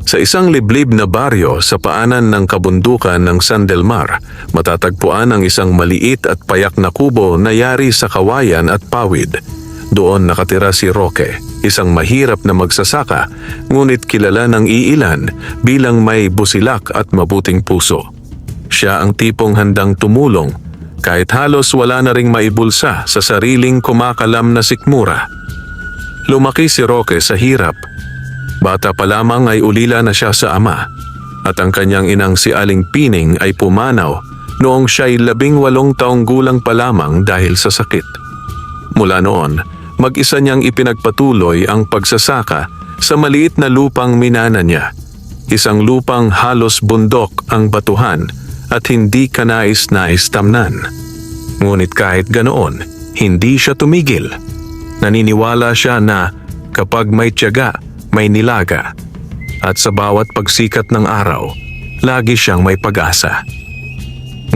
Sa isang liblib na baryo sa paanan ng kabundukan ng San Del Mar, matatagpuan ang isang maliit at payak na kubo na yari sa kawayan at pawid. Doon nakatira si Roque, isang mahirap na magsasaka, ngunit kilala ng iilan bilang may busilak at mabuting puso. Siya ang tipong handang tumulong kahit halos wala na ring maibulsa sa sariling kumakalam na sikmura. Lumaki si Roque sa hirap. Bata pa lamang ay ulila na siya sa ama, at ang kanyang inang si Aling Pining ay pumanaw noong siya'y 18 taong gulang pa lamang dahil sa sakit. Mula noon, mag-isa niyang ipinagpatuloy ang pagsasaka sa maliit na lupang minana niya. Isang lupang halos bundok ang batuhan at hindi kanais-nais tamnan. Ngunit kahit ganoon, hindi siya tumigil. Naniniwala siya na kapag may tiyaga, may nilaga, at sa bawat pagsikat ng araw, lagi siyang may pag-asa.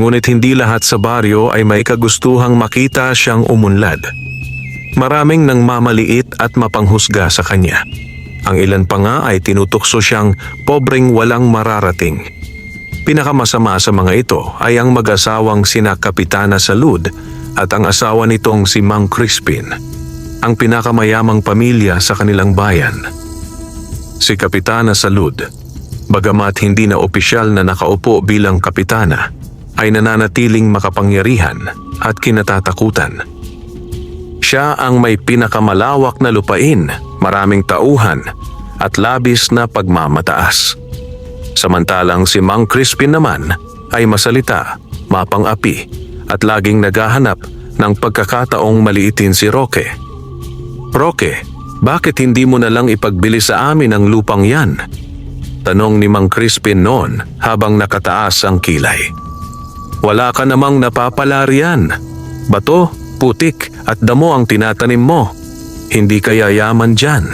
Ngunit hindi lahat sa baryo ay may kagustuhang makita siyang umunlad. Maraming nang mamaliit at mapanghusga sa kanya. Ang ilan pa nga ay tinutukso siyang pobreng walang mararating. Pinakamasama sa mga ito ay ang mag-asawang sina Kapitana Salud at ang asawa nitong si Mang Crispin, ang pinakamayamang pamilya sa kanilang bayan. Si Kapitana Salud, bagamat hindi na opisyal na nakaupo bilang kapitana, ay nananatiling makapangyarihan at kinatatakutan. Siya ang may pinakamalawak na lupain, maraming tauhan at labis na pagmamataas. Samantalang si Mang Crispin naman ay masalita, mapang-api at laging naghahanap ng pagkakataong maliitin si Roque. "Roque, bakit hindi mo na lang ipagbili sa amin ang lupang yan?" tanong ni Mang Crispin noon habang nakataas ang kilay. "Wala ka namang napapala riyan. Bato, putik at damo ang tinatanim mo. Hindi kaya yaman dyan?"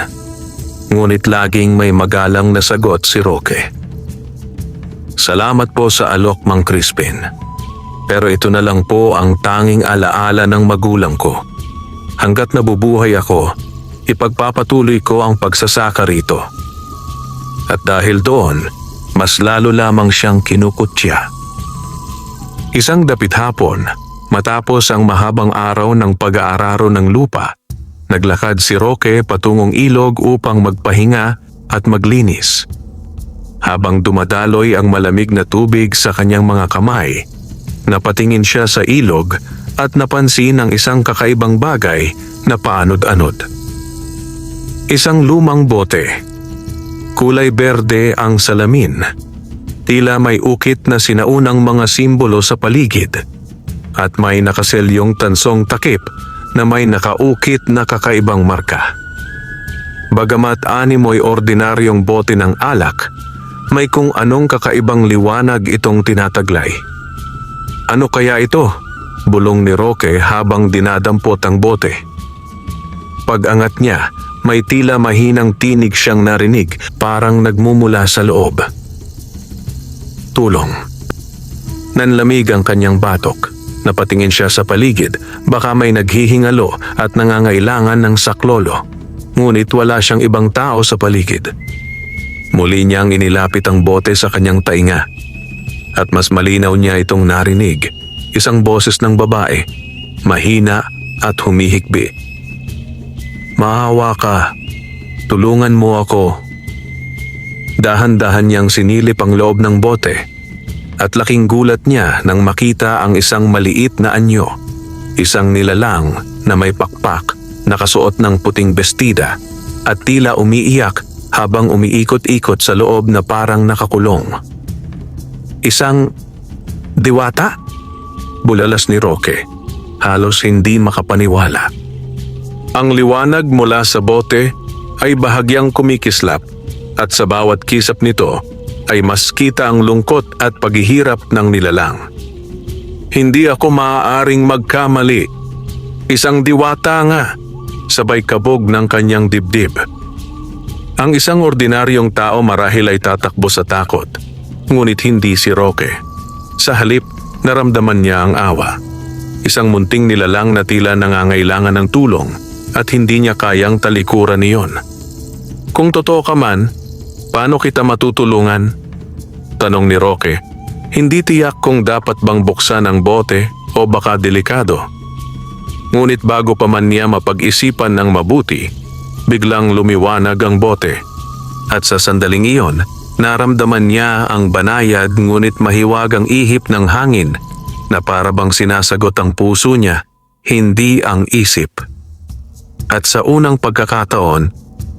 Ngunit laging may magalang na sagot si Roque. "Salamat po sa alok, Mang Crispin. Pero ito na lang po ang tanging alaala ng magulang ko. Hanggat nabubuhay ako, ipagpapatuloy ko ang pagsasaka rito." At dahil doon, mas lalo lamang siyang kinukutya. Isang dapit hapon, matapos ang mahabang araw ng pag-aararo ng lupa, naglakad si Roque patungong ilog upang magpahinga at maglinis. Habang dumadaloy ang malamig na tubig sa kanyang mga kamay, napatingin siya sa ilog at napansin ang isang kakaibang bagay na paanod-anod. Isang lumang bote. Kulay berde ang salamin. Tila may ukit na sinaunang mga simbolo sa paligid. At may nakaselyong tansong takip na may nakaukit na kakaibang marka. Bagamat animoy ordinaryong bote ng alak, may kung anong kakaibang liwanag itong tinataglay. "Ano kaya ito?" bulong ni Roque habang dinadampot ang bote. Pag-angat niya, may tila mahinang tinig siyang narinig, parang nagmumula sa loob. Tulong. Nanlamig ang kanyang batok. Napatingin siya sa paligid, baka may naghihingalo at nangangailangan ng saklolo. Ngunit wala siyang ibang tao sa paligid. Muli niyang inilapit ang bote sa kanyang tainga. At mas malinaw niya itong narinig. Isang boses ng babae, mahina at humihikbi. "Maawa ka. Tulungan mo ako." Dahan-dahan niyang sinilip ang loob ng bote at laking gulat niya nang makita ang isang maliit na anyo. Isang nilalang na may pakpak, nakasuot ng puting bestida at tila umiiyak habang umiikot-ikot sa loob na parang nakakulong. "Isang diwata?" bulalas ni Roque, halos hindi makapaniwala. Ang liwanag mula sa bote ay bahagyang kumikislap at sa bawat kisap nito ay mas kita ang lungkot at paghihirap ng nilalang. "Hindi ako maaaring magkamali. Isang diwata nga," sabay kabog ng kanyang dibdib. Ang isang ordinaryong tao marahil ay tatakbo sa takot, ngunit hindi si Roque. Sa halip, naramdaman niya ang awa. Isang munting nilalang na tila nangangailangan ng tulong at hindi niya kayang talikuran iyon. Kung totoo ka man, Paano kita matutulungan? Tanong ni Roque. Hindi tiyak kung dapat bang buksan ang bote o baka delikado. Ngunit bago pa man niya mapag-isipan ng mabuti, biglang lumiwanag ang bote. At sa sandaling iyon, naramdaman niya ang banayad ngunit mahiwagang ihip ng hangin na para bang sinasagot ang puso niya, hindi ang isip. At sa unang pagkakataon,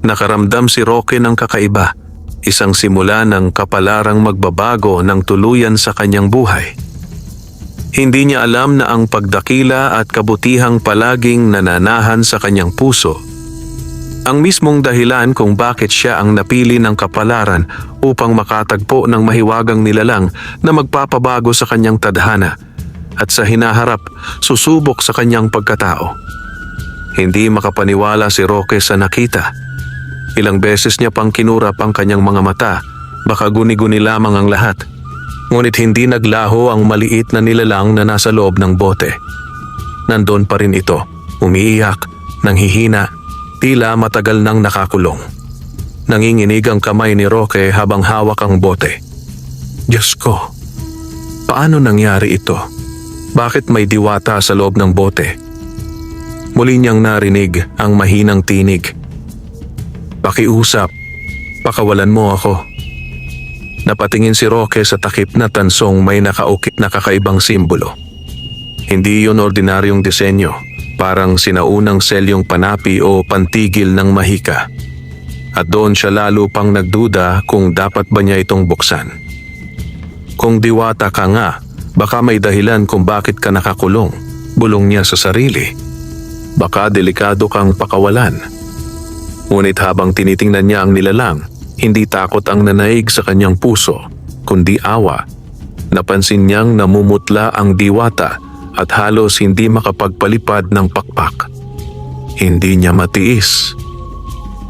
nakaramdam si Roque ng kakaiba, isang simula ng kapalarang magbabago ng tuluyan sa kanyang buhay. Hindi niya alam na ang pagdakila at kabutihang palaging nananahan sa kanyang puso, ang mismong dahilan kung bakit siya ang napili ng kapalaran upang makatagpo ng mahiwagang nilalang na magpapabago sa kanyang tadhana at sa hinaharap susubok sa kanyang pagkatao. Hindi makapaniwala si Roque sa nakita. Ilang beses niya pang kinurap ang kanyang mga mata, baka guni-guni lamang ang lahat. Ngunit hindi naglaho ang maliit na nilalang na nasa loob ng bote. Nandun pa rin ito, umiiyak, nanghihina, tila matagal nang nakakulong. Nanginginig ang kamay ni Roque habang hawak ang bote. Diyos ko, paano nangyari ito? Bakit may diwata sa loob ng bote? Muli niyang narinig ang mahinang tinig. Pakiusap, pakawalan mo ako. Napatingin si Roque sa takip na tansong may nakaukit na kakaibang simbolo. Hindi yun ordinaryong disenyo, parang sinaunang selyong panapi o pantigil ng mahika. At doon siya lalo pang nagduda kung dapat ba niya itong buksan. Kung diwata ka nga, baka may dahilan kung bakit ka nakakulong, bulong niya sa sarili. Baka delikado kang pakawalan. Ngunit habang tinitingnan niya ang nilalang, hindi takot ang nanaig sa kanyang puso, kundi awa. Napansin niyang namumutla ang diwata at halos hindi makapagpalipad ng pakpak. Hindi niya matiis.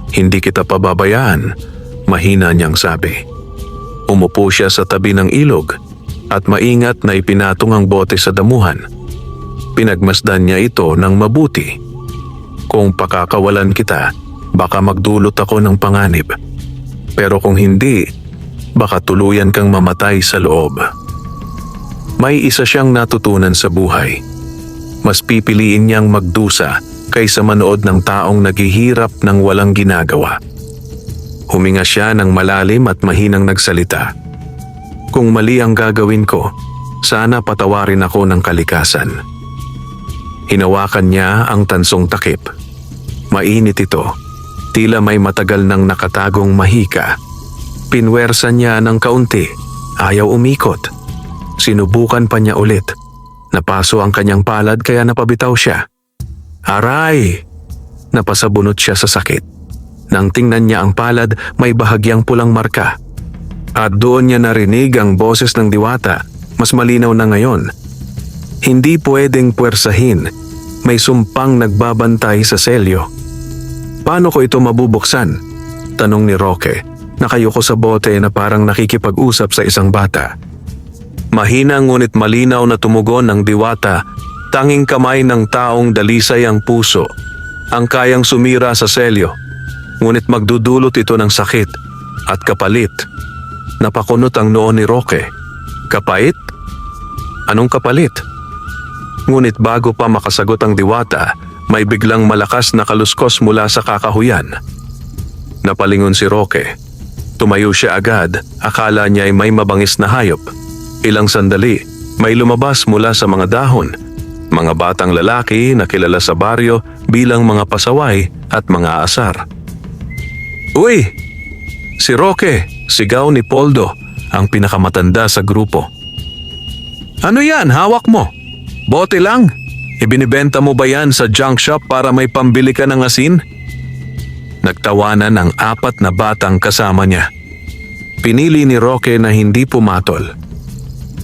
Hindi kita pababayaan, mahina niyang sabi. Umupo siya sa tabi ng ilog at maingat na ipinatong ang bote sa damuhan. Pinagmasdan niya ito ng mabuti. Kung pakakawalan kita, baka magdulot ako ng panganib. Pero kung hindi, baka tuluyan kang mamatay sa loob. May isa siyang natutunan sa buhay. Mas pipiliin niyang magdusa kaysa manood ng taong naghihirap ng walang ginagawa. Huminga siya ng malalim at mahinang nagsalita. Kung mali ang gagawin ko, sana patawarin ako ng kalikasan. Hinawakan niya ang tansong takip. Mainit ito, tila may matagal nang nakatagong mahika. Pinwersa niya ng kaunti, ayaw umikot. Sinubukan pa niya ulit. Napaso ang kanyang palad kaya napabitaw siya. Aray! Napasabunot siya sa sakit. Nang tingnan niya ang palad, may bahagyang pulang marka. At doon niya narinig ang boses ng diwata, mas malinaw na ngayon. Hindi pwedeng puwersahin, may sumpang nagbabantay sa selyo. Paano ko ito mabubuksan? Tanong ni Roque, nakayuko sa bote na parang nakikipag-usap sa isang bata. Mahina ngunit malinaw na tumugon ng diwata, tanging kamay ng taong dalisay ang puso, ang kayang sumira sa selyo. Ngunit magdudulot ito ng sakit at kapalit. Napakunot ang noo ni Roque. Kapait? Anong kapalit? Ngunit bago pa makasagot ang diwata, may biglang malakas na kaluskos mula sa kakahuyan. Napalingon si Roque. Tumayo siya agad, akala niya ay may mabangis na hayop. Ilang sandali, may lumabas mula sa mga dahon. Mga batang lalaki na kilala sa baryo bilang mga pasaway at mga asar. Uy! Si Roque, sigaw ni Poldo, ang pinakamatanda sa grupo. Ano yan, hawak mo? Bote lang? Ibinibenta mo ba yan sa junk shop para may pambili ka ng asin? Nagtawanan ang 4 na batang kasama niya. Pinili ni Roque na hindi pumatol.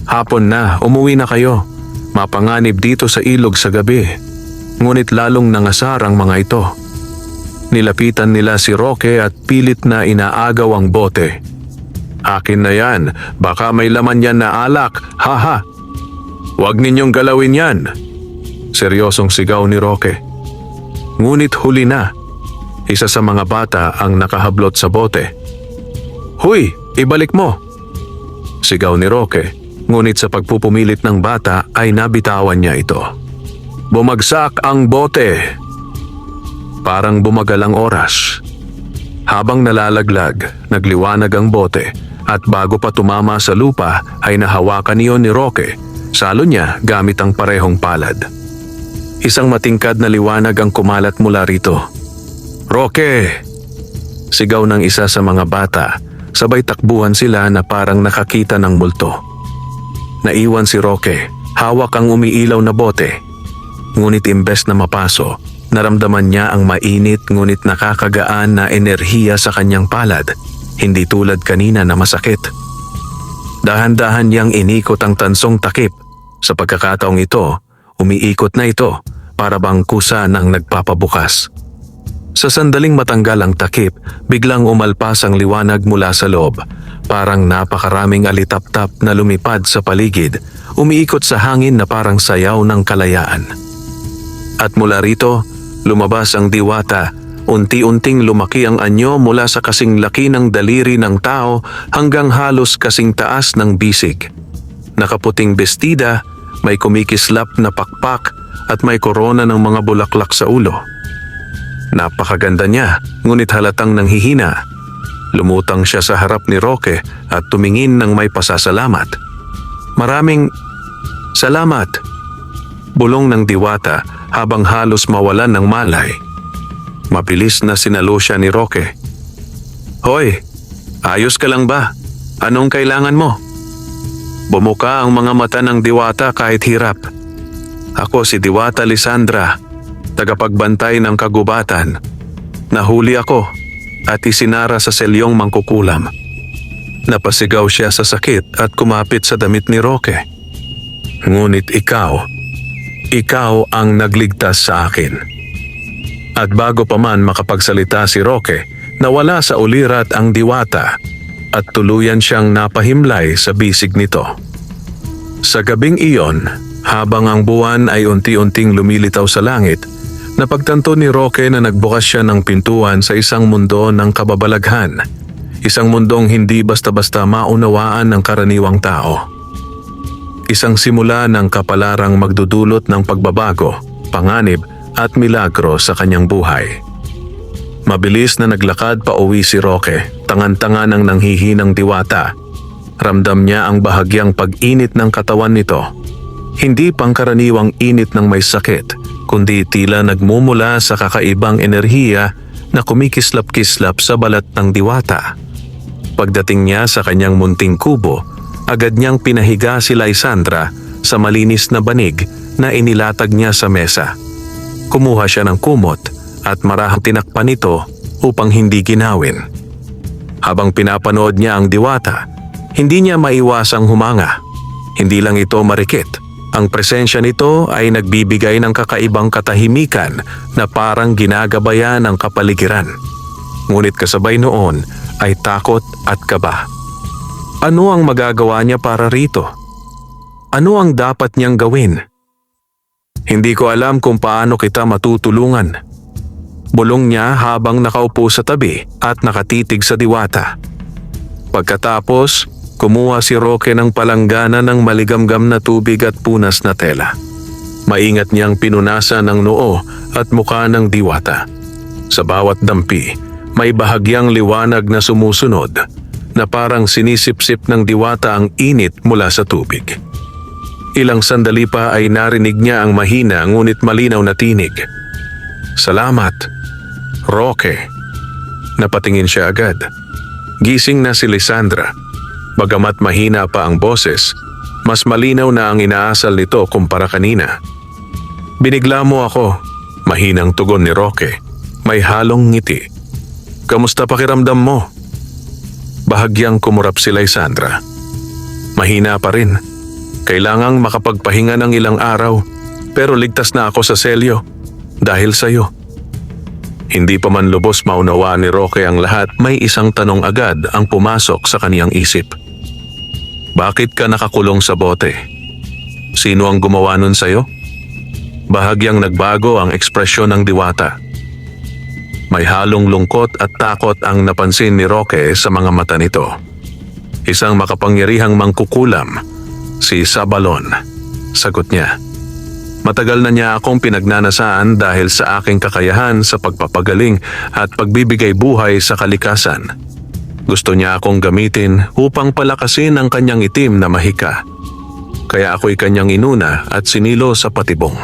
Hapon na, umuwi na kayo. Mapanganib dito sa ilog sa gabi. Ngunit lalong nangasar ang mga ito. Nilapitan nila si Roque at pilit na inaagaw ang bote. Akin na yan, baka may laman yan na alak, haha. Huwag ninyong galawin yan. Seryosong sigaw ni Roque. Ngunit huli na. Isa sa mga bata ang nakahablot sa bote. "Huy, ibalik mo!" Sigaw ni Roque, ngunit sa pagpupumilit ng bata ay nabitawan niya ito. Bumagsak ang bote! Parang bumagal ang oras. Habang nalalaglag, nagliwanag ang bote at bago pa tumama sa lupa ay nahawakan niyon ni Roque. Salo niya gamit ang parehong palad. Isang matingkad na liwanag ang kumalat mula rito. "Roque!" Sigaw ng isa sa mga bata, sabay takbuhan sila na parang nakakita ng multo. Naiwan si Roque, hawak ang umiilaw na bote. Ngunit imbes na mapaso, naramdaman niya ang mainit ngunit nakakagaan na enerhiya sa kanyang palad, hindi tulad kanina na masakit. Dahan-dahan niyang inikot ang tansong takip. Sa pagkakataong ito, umiikot na ito para bang kusa ng nagpapabukas. Sa sandaling matanggal ang takip, biglang umalpas ang liwanag mula sa loob. Parang napakaraming alitap-tap na lumipad sa paligid, umiikot sa hangin na parang sayaw ng kalayaan. At mula rito, lumabas ang diwata. Unti-unting lumaki ang anyo mula sa kasing laki ng daliri ng tao hanggang halos kasing taas ng bisig. Nakaputing bestida, may kumikislap na pakpak at may korona ng mga bulaklak sa ulo. Napakaganda niya, ngunit halatang nanghihina. Lumutang siya sa harap ni Roque at tumingin ng may pasasalamat. "Maraming salamat!" Bulong ng diwata habang halos mawalan ng malay. Mabilis na sinalo siya ni Roque. "Hoy, ayos ka lang ba? Anong kailangan mo?" Bumuka ang mga mata ng diwata kahit hirap. "Ako si Diwata Lisandra, tagapagbantay ng kagubatan. Nahuli ako at isinara sa selyong mangkukulam." Napasigaw siya sa sakit at kumapit sa damit ni Roque. "Ngunit ikaw ang nagligtas sa akin." At bago pa man makapagsalita si Roque, nawala sa ulirat ang diwata at tuluyan siyang napahimlay sa bisig nito. Sa gabing iyon, habang ang buwan ay unti-unting lumilitaw sa langit, napagtanto ni Roque na nagbukas siya ng pintuan sa isang mundo ng kababalaghan. Isang mundong hindi basta-basta maunawaan ng karaniwang tao. Isang simula ng kapalarang magdudulot ng pagbabago, panganib at milagro sa kanyang buhay. Mabilis na naglakad pa uwi si Roque, tangan-tanga ng nanghihinang diwata. Ramdam niya ang bahagyang pag-init ng katawan nito. Hindi pangkaraniwang init ng may sakit, kundi tila nagmumula sa kakaibang enerhiya na kumikislap-kislap sa balat ng diwata. Pagdating niya sa kanyang munting kubo, agad niyang pinahiga si Lysandra sa malinis na banig na inilatag niya sa mesa. Kumuha siya ng kumot at marahang tinakpan ito upang hindi ginawin. Habang pinapanood niya ang diwata, hindi niya maiwasang humanga. Hindi lang ito marikit. Ang presensya nito ay nagbibigay ng kakaibang katahimikan na parang ginagabayan ang kapaligiran. Ngunit kasabay noon ay takot at kaba. Ano ang magagawa niya para rito? Ano ang dapat niyang gawin? "Hindi ko alam kung paano kita matutulungan." Bulong niya habang nakaupo sa tabi at nakatitig sa diwata. Pagkatapos, kumuha si Roque ng palanggana ng maligamgam na tubig at punas na tela. Maingat niyang pinunasan ang noo at mukha ng diwata. Sa bawat dampi, may bahagyang liwanag na sumusunod na parang sinisipsip ng diwata ang init mula sa tubig. Ilang sandali pa ay narinig niya ang mahina ngunit malinaw na tinig. "Salamat, Roque." Napatingin siya agad. Gising na si Lysandra. Bagamat mahina pa ang boses, mas malinaw na ang inaasal nito kumpara kanina. "Binigla mo ako," mahinang tugon ni Roque. May halong ngiti. "Kamusta pakiramdam mo?" Bahagyang kumurap si Lysandra. "Mahina pa rin. Kailangang makapagpahinga ng ilang araw, pero ligtas na ako sa selyo dahil sa'yo." Hindi pa man lubos maunawaan ni Roque ang lahat, may isang tanong agad ang pumasok sa kaniyang isip. "Bakit ka nakakulong sa bote? Sino ang gumawa nun sa'yo?" Bahagyang nagbago ang ekspresyon ng diwata. May halong lungkot at takot ang napansin ni Roque sa mga mata nito. Isang makapangyarihang mangkukulam, si Sabalon, sagot niya. Matagal na niya akong pinagnanasaan dahil sa aking kakayahan sa pagpapagaling at pagbibigay buhay sa kalikasan. Gusto niya akong gamitin upang palakasin ang kanyang itim na mahika. Kaya ako'y kanyang inuna at sinilo sa patibong.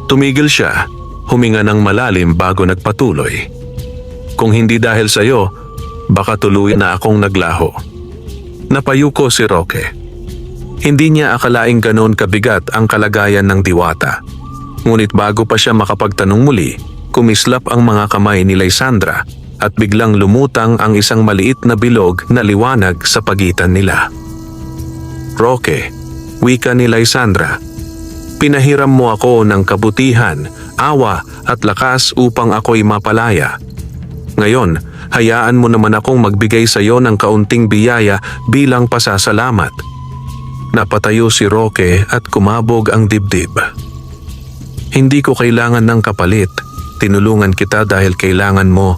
Tumigil siya, huminga ng malalim bago nagpatuloy. Kung hindi dahil sa iyo, baka tuluyan na akong naglaho. Napayuko si Roque. Hindi niya akalaing ganoon kabigat ang kalagayan ng diwata. Ngunit bago pa siya makapagtanong muli, kumislap ang mga kamay ni Lysandra at biglang lumutang ang isang maliit na bilog na liwanag sa pagitan nila. Roque, wika ni Lysandra, pinahiram mo ako ng kabutihan, awa at lakas upang ako'y mapalaya. Ngayon, hayaan mo naman akong magbigay sa iyo ng kaunting biyaya bilang pasasalamat. Napatayo si Roque at kumabog ang dibdib. Hindi ko kailangan ng kapalit. Tinulungan kita dahil kailangan mo.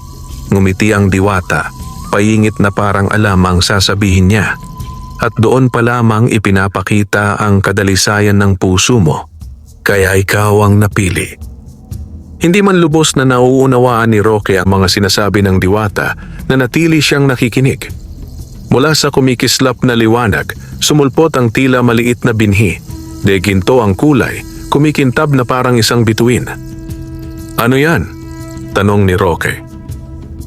Ngumiti ang diwata, paingit na parang alam ang sasabihin niya. At doon pa lamang ipinapakita ang kadalisayan ng puso mo. Kaya ikaw ang napili. Hindi man lubos na nauunawaan ni Roque ang mga sinasabi ng diwata, na natili siyang nakikinig. Mula sa kumikislap na liwanag, sumulpot ang tila maliit na binhi. De ginto ang kulay, kumikintab na parang isang bituin. Ano yan? Tanong ni Roque.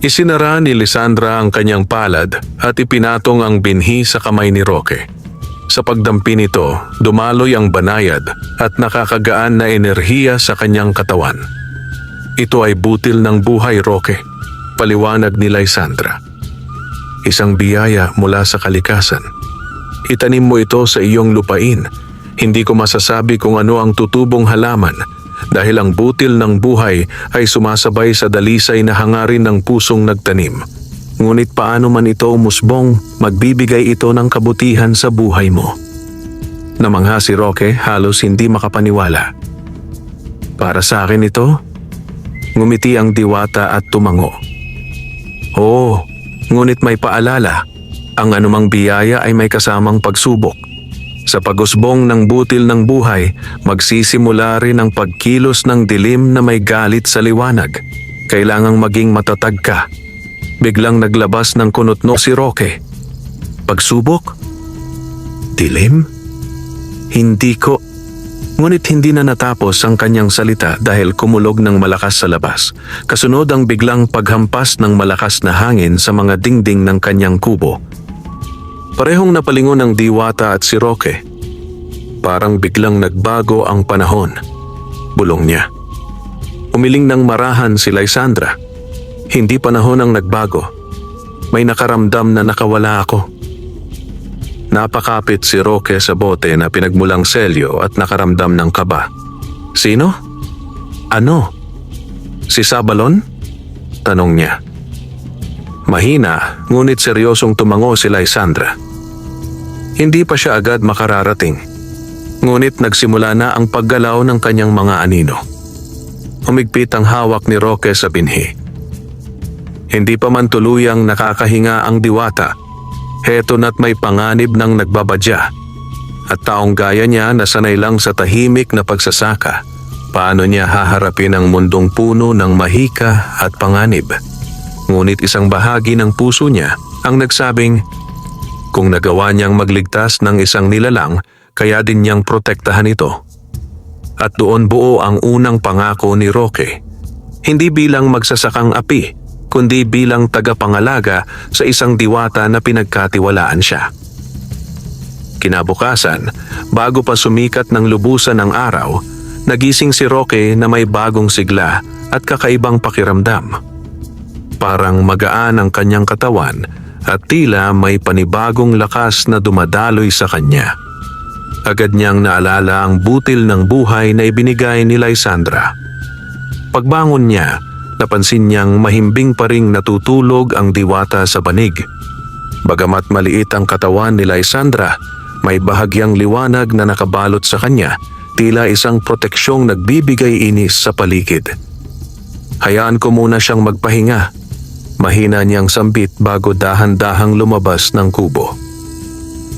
Isinara ni Lysandra ang kanyang palad at ipinatong ang binhi sa kamay ni Roque. Sa pagdampi nito, dumaloy ang banayad at nakakagaan na enerhiya sa kanyang katawan. Ito ay butil ng buhay, Roque, paliwanag ni Lysandra. Isang biyaya mula sa kalikasan. Itanim mo ito sa iyong lupain. Hindi ko masasabi kung ano ang tutubong halaman dahil ang butil ng buhay ay sumasabay sa dalisay na hangarin ng pusong nagtanim. Ngunit paano man ito umusbong, magbibigay ito ng kabutihan sa buhay mo. Namangha si Roque, halos hindi makapaniwala. Para sa akin ito? Ngumiti ang diwata at tumango. Oo. Ngunit may paalala, ang anumang biyaya ay may kasamang pagsubok. Sa pag-usbong ng butil ng buhay, magsisimula rin ang pagkilos ng dilim na may galit sa liwanag. Kailangang maging matatag ka. Biglang naglabas ng kunotno si Roque. Pagsubok? Dilim? Hindi ko... Ngunit hindi na natapos ang kanyang salita dahil kumulog ng malakas sa labas. Kasunod ang biglang paghampas ng malakas na hangin sa mga dingding ng kanyang kubo. Parehong napalingon ang diwata at si Roque. Parang biglang nagbago ang panahon. Bulong niya. Umiling ng marahan si Lysandra. Hindi panahon ang nagbago. May nakaramdam na nakawala ako. Napakapit si Roque sa bote na pinagmulang selyo at nakaramdam ng kaba. Sino? Ano? Si Sabalon? Tanong niya. Mahina, ngunit seryosong tumango si Lysandra. Hindi pa siya agad makararating. Ngunit nagsimula na ang paggalaw ng kanyang mga anino. Humigpit ang hawak ni Roque sa binhi. Hindi pa man tuluyang nakakahinga ang diwata. Heto na't may panganib ng nagbabadya. At taong gaya niya na sanay lang sa tahimik na pagsasaka. Paano niya haharapin ang mundong puno ng mahika at panganib? Ngunit isang bahagi ng puso niya ang nagsabing, kung nagawa niyang magligtas ng isang nilalang, kaya din niyang protektahan ito. At doon buo ang unang pangako ni Roque. Hindi bilang magsasakang api, kundi bilang tagapangalaga sa isang diwata na pinagkatiwalaan siya. Kinabukasan, bago pa sumikat ng lubusan ng araw, nagising si Roque na may bagong sigla at kakaibang pakiramdam. Parang magaan ang kanyang katawan at tila may panibagong lakas na dumadaloy sa kanya. Agad niyang naalala ang butil ng buhay na ibinigay ni Lysandra. Pagbangon niya, napansin niyang mahimbing pa ring natutulog ang diwata sa banig. Bagamat maliit ang katawan ni Lysandra, may bahagyang liwanag na nakabalot sa kanya, tila isang proteksyong nagbibigay inis sa paligid. Hayaan ko muna siyang magpahinga. Mahina niyang sambit bago dahan-dahang lumabas ng kubo.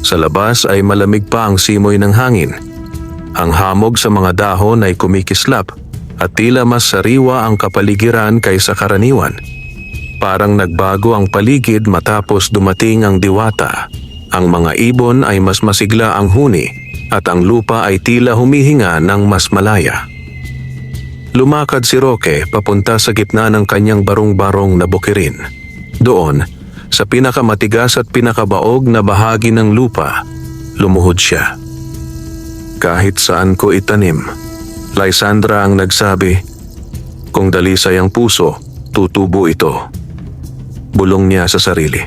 Sa labas ay malamig pa ang simoy ng hangin. Ang hamog sa mga dahon ay kumikislap at tila mas sariwa ang kapaligiran kaysa karaniwan. Parang nagbago ang paligid matapos dumating ang diwata. Ang mga ibon ay mas masigla ang huni at ang lupa ay tila humihinga ng mas malaya. Lumakad si Roque papunta sa gitna ng kanyang barong-barong na bukirin. Doon, sa pinakamatigas at pinakabaog na bahagi ng lupa, lumuhod siya. Kahit saan ko itanim, Lysandra ang nagsabi, kung dalisay ang puso, tutubo ito. Bulong niya sa sarili.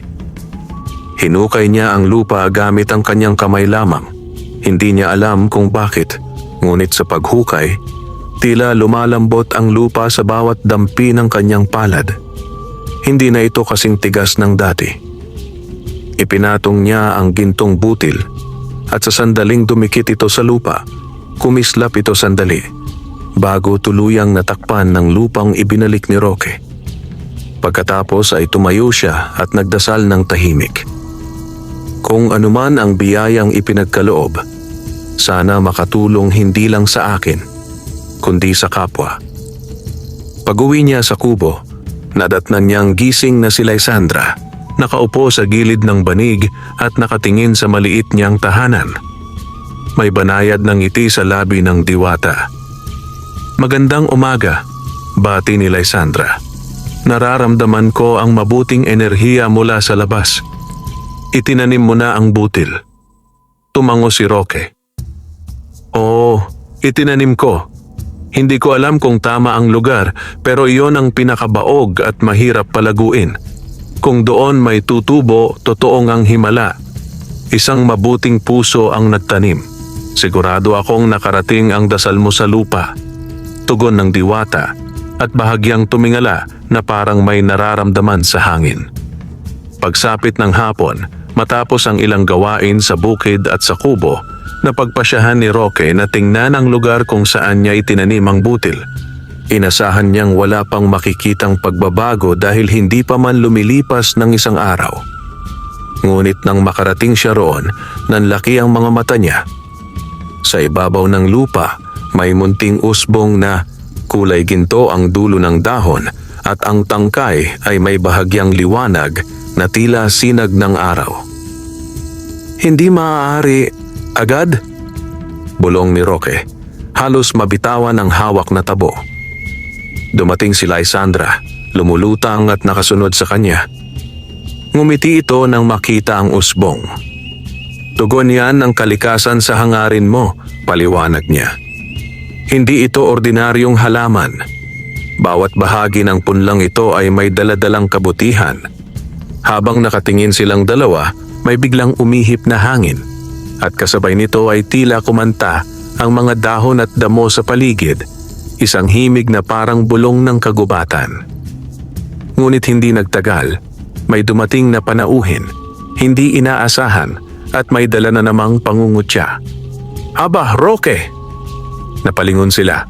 Hinukay niya ang lupa gamit ang kanyang kamay lamang. Hindi niya alam kung bakit, ngunit sa paghukay, tila lumalambot ang lupa sa bawat dampi ng kanyang palad. Hindi na ito kasing tigas ng dati. Ipinatong niya ang gintong butil at sa sandaling dumikit ito sa lupa, kumislap ito sandali bago tuluyang natakpan ng lupang ibinalik ni Roque. Pagkatapos ay tumayo siya at nagdasal ng tahimik. Kung anuman ang biyayang ipinagkaloob, sana makatulong hindi lang sa akin, kundi sa kapwa. Pag-uwi niya sa kubo, nadatnan niyang gising na si Lysandra, nakaupo sa gilid ng banig at nakatingin sa maliit niyang tahanan. May banayad ng ngiti sa labi ng diwata. Magandang umaga, bati ni Lysandra. Nararamdaman ko ang mabuting enerhiya mula sa labas. Itinanim mo na ang butil. Tumango si Roque. Oo, itinanim ko. Hindi ko alam kung tama ang lugar pero iyon ang pinakabaog at mahirap palaguin. Kung doon may tutubo, totoong ang himala. Isang mabuting puso ang nagtanim. Sigurado akong nakarating ang dasal mo sa lupa. Tugon ng diwata at bahagyang tumingala na parang may nararamdaman sa hangin. Pagsapit ng hapon, matapos ang ilang gawain sa bukid at sa kubo, napagpasyahan ni Roque na tingnan ang lugar kung saan niya itinanim ang butil. Inasahan niyang wala pang makikitang pagbabago dahil hindi pa man lumilipas ng isang araw. Ngunit nang makarating siya roon, nanlaki ang mga mata niya. Sa ibabaw ng lupa, may munting usbong na kulay ginto ang dulo ng dahon at ang tangkay ay may bahagyang liwanag na tila sinag ng araw. Hindi maaari agad? Bulong ni Roque, halos mabitawan ang hawak na tabo. Dumating si Lysandra, lumulutang at nakasunod sa kanya. Ngumiti ito nang makita ang usbong. Tugon yan ng kalikasan sa hangarin mo, paliwanag niya. Hindi ito ordinaryong halaman. Bawat bahagi ng punlang ito ay may daladalang kabutihan. Habang nakatingin silang dalawa, may biglang umihip na hangin. At kasabay nito ay tila kumanta ang mga dahon at damo sa paligid, isang himig na parang bulong ng kagubatan. Ngunit hindi nagtagal, may dumating na panauhin, hindi inaasahan at may dala na namang pangungutya. Aba, Roque! Napalingon sila.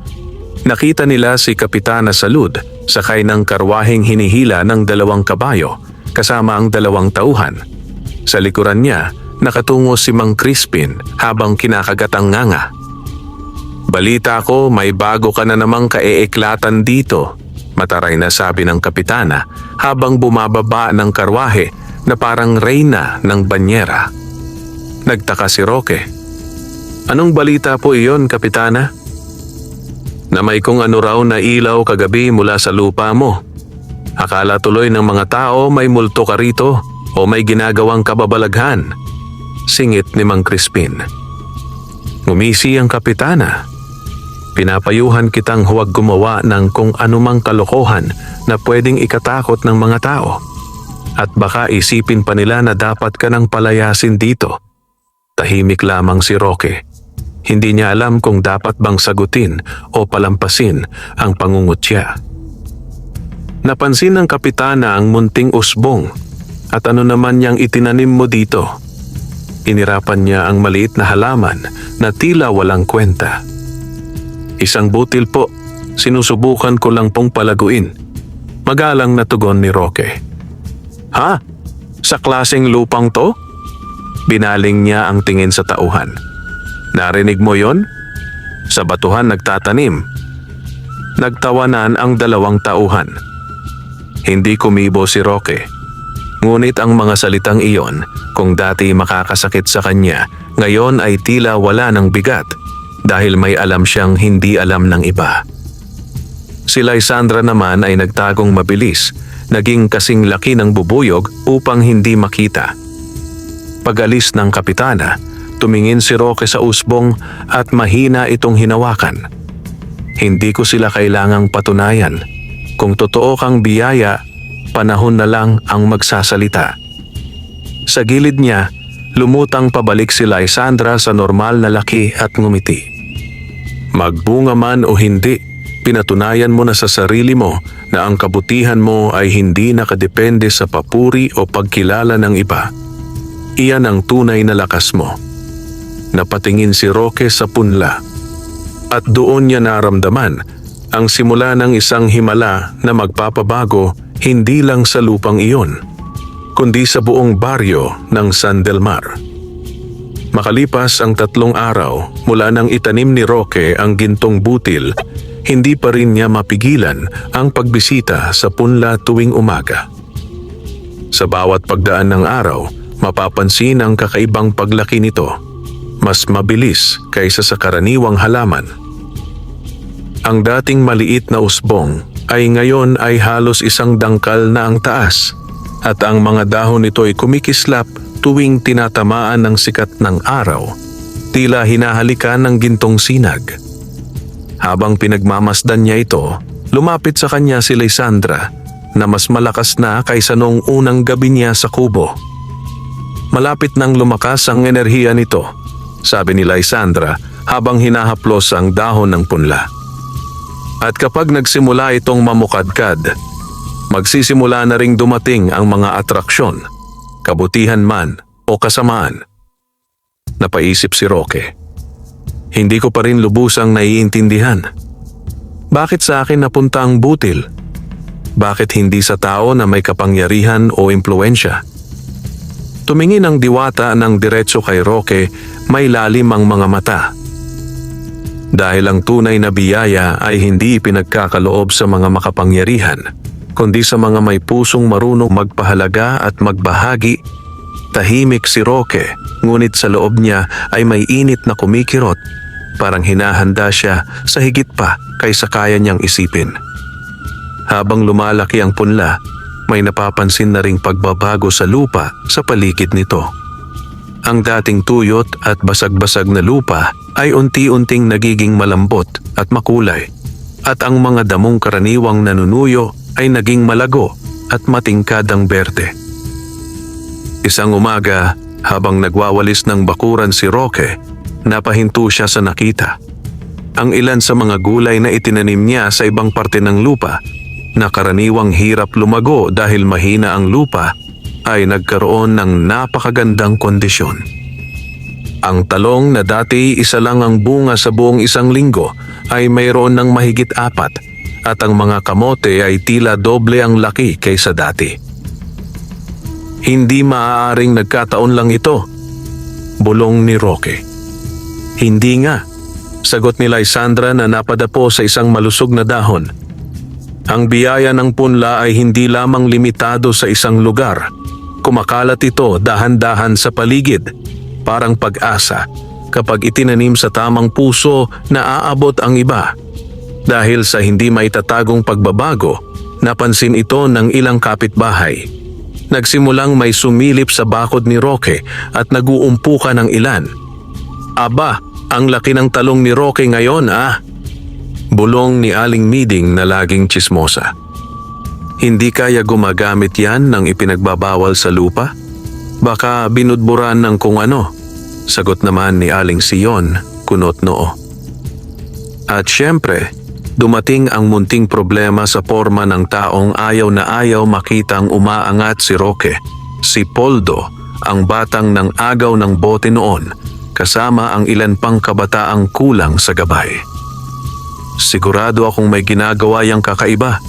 Nakita nila si Kapitana Salud sakay ng karwaheng hinihila ng 2 kabayo kasama ang 2 tauhan. Sa likuran niya, nakatungo si Mang Crispin habang kinakagat ang nganga. Balita ko may bago ka na namang kaeeklatan dito, mataray na sabi ng kapitana habang bumababa ng karwahe na parang reyna ng banyera. Nagtaka si Roque. Anong balita po iyon, kapitana? Na may kung ano raw na ilaw kagabi mula sa lupa mo. Akala tuloy ng mga tao may multo ka rito o may ginagawang kababalaghan. Singit ni Mang Crispin. Ngumisi ang kapitana. Pinapayuhan kitang huwag gumawa ng kung anumang kalokohan na pwedeng ikatakot ng mga tao. At baka isipin pa nila na dapat ka nang palayasin dito. Tahimik lamang si Roque. Hindi niya alam kung dapat bang sagutin o palampasin ang pangungutya. Napansin ng kapitana ang munting usbong at ano naman niyang itinanim mo dito. Inirapan niya ang maliit na halaman na tila walang kwenta. Isang butil po, Sinusubukan ko lang pong palaguin. Magalang na tugon ni Roque. Ha? Sa klaseng lupang to? Binaling niya ang tingin sa tauhan. Narinig mo yon? Sa batuhan nagtatanim. Nagtawanan ang dalawang tauhan. Hindi kumibo si Roque. Ngunit ang mga salitang iyon, kung dati makakasakit sa kanya, ngayon ay tila wala ng bigat dahil may alam siyang hindi alam ng iba. Si Lysandra naman ay nagtagong mabilis, naging kasing laki ng bubuyog upang hindi makita. Pag-alis ng kapitana, tumingin si Roque sa usbong at mahina itong hinawakan. Hindi ko sila kailangang patunayan. Kung totoo kang biyaya, panahon na lang ang magsasalita. Sa gilid niya, lumutang pabalik si Lysandra sa normal na laki at ngumiti. Magbunga man o hindi, pinatunayan mo na sa sarili mo na ang kabutihan mo ay hindi nakadepende sa papuri o pagkilala ng iba. Iyan ang tunay na lakas mo. Napatingin si Roque sa punla. At doon niya naramdaman ang simula ng isang himala na magpapabago hindi lang sa lupang iyon, kundi sa buong baryo ng San Del Mar. Makalipas ang 3 araw mula nang itanim ni Roque ang gintong butil, hindi pa rin niya mapigilan ang pagbisita sa punla tuwing umaga. Sa bawat pagdaan ng araw, mapapansin ang kakaibang paglaki nito. Mas mabilis kaysa sa karaniwang halaman. Ang dating maliit na usbong ay ngayon ay halos isang dangkal na ang taas at ang mga dahon nito ay kumikislap tuwing tinatamaan ng sikat ng araw, tila hinahalikan ng gintong sinag. Habang pinagmamasdan niya ito, lumapit sa kanya si Lysandra na mas malakas na kaysa noong unang gabi niya sa kubo. Malapit nang lumakas ang enerhiya nito, sabi ni Lysandra habang hinahaplos ang dahon ng punla. At kapag nagsimula itong mamukadkad, magsisimula na ring dumating ang mga atraksyon, kabutihan man o kasamaan. Napaisip si Roque. Hindi ko pa rin lubusang naiintindihan. Bakit sa akin napunta ang butil? Bakit hindi sa tao na may kapangyarihan o impluensya? Tumingin ang diwata ng diretso kay Roque, may lalim ang mga mata. Dahil ang tunay na biyaya ay hindi ipinagkakaloob sa mga makapangyarihan, kundi sa mga may pusong marunong magpahalaga at magbahagi. Tahimik si Roque, ngunit sa loob niya ay may init na kumikirot, parang hinahanda siya sa higit pa kaysa kaya niyang isipin. Habang lumalaki ang punla, may napapansin na ring pagbabago sa lupa sa paligid nito. Ang dating tuyot at basag-basag na lupa ay unti-unting nagiging malambot at makulay, at ang mga damong karaniwang nanunuyo ay naging malago at matingkadang berde. Isang umaga, habang nagwawalis ng bakuran si Roque, napahinto siya sa nakita. Ang ilan sa mga gulay na itinanim niya sa ibang parte ng lupa na karaniwang hirap lumago dahil mahina ang lupa ay nagkaroon ng napakagandang kondisyon. Ang talong na dati isa lang ang bunga sa buong isang linggo ay mayroon ng mahigit 4 at ang mga kamote ay tila doble ang laki kaysa dati. Hindi maaaring nagkataon lang ito, bulong ni Roque. Hindi nga, sagot ni Lysandra na napadapo sa isang malusog na dahon. Ang biyaya ng punla ay hindi lamang limitado sa isang lugar. Kumakalat ito dahan-dahan sa paligid, parang pag-asa. Kapag itinanim sa tamang puso, naaabot ang iba. Dahil sa hindi maitatagong pagbabago, napansin ito ng ilang kapitbahay. Nagsimulang may sumilip sa bakod ni Roque at naguumpukan ng ilan. Aba, ang laki ng talong ni Roque ngayon bulong ni Aling Miding na laging tsismosa. Hindi kaya gumagamit yan ng ipinagbabawal sa lupa? Baka binudburan ng kung ano, sagot naman ni Aling Sion, kunot noo. At syempre, dumating ang munting problema sa porma ng taong ayaw na ayaw makitang umaangat si Roque, si Poldo, ang batang ng agaw ng bote noon, kasama ang ilan pang kabataang kulang sa gabay. Sigurado akong may ginagawa yang kakaiba.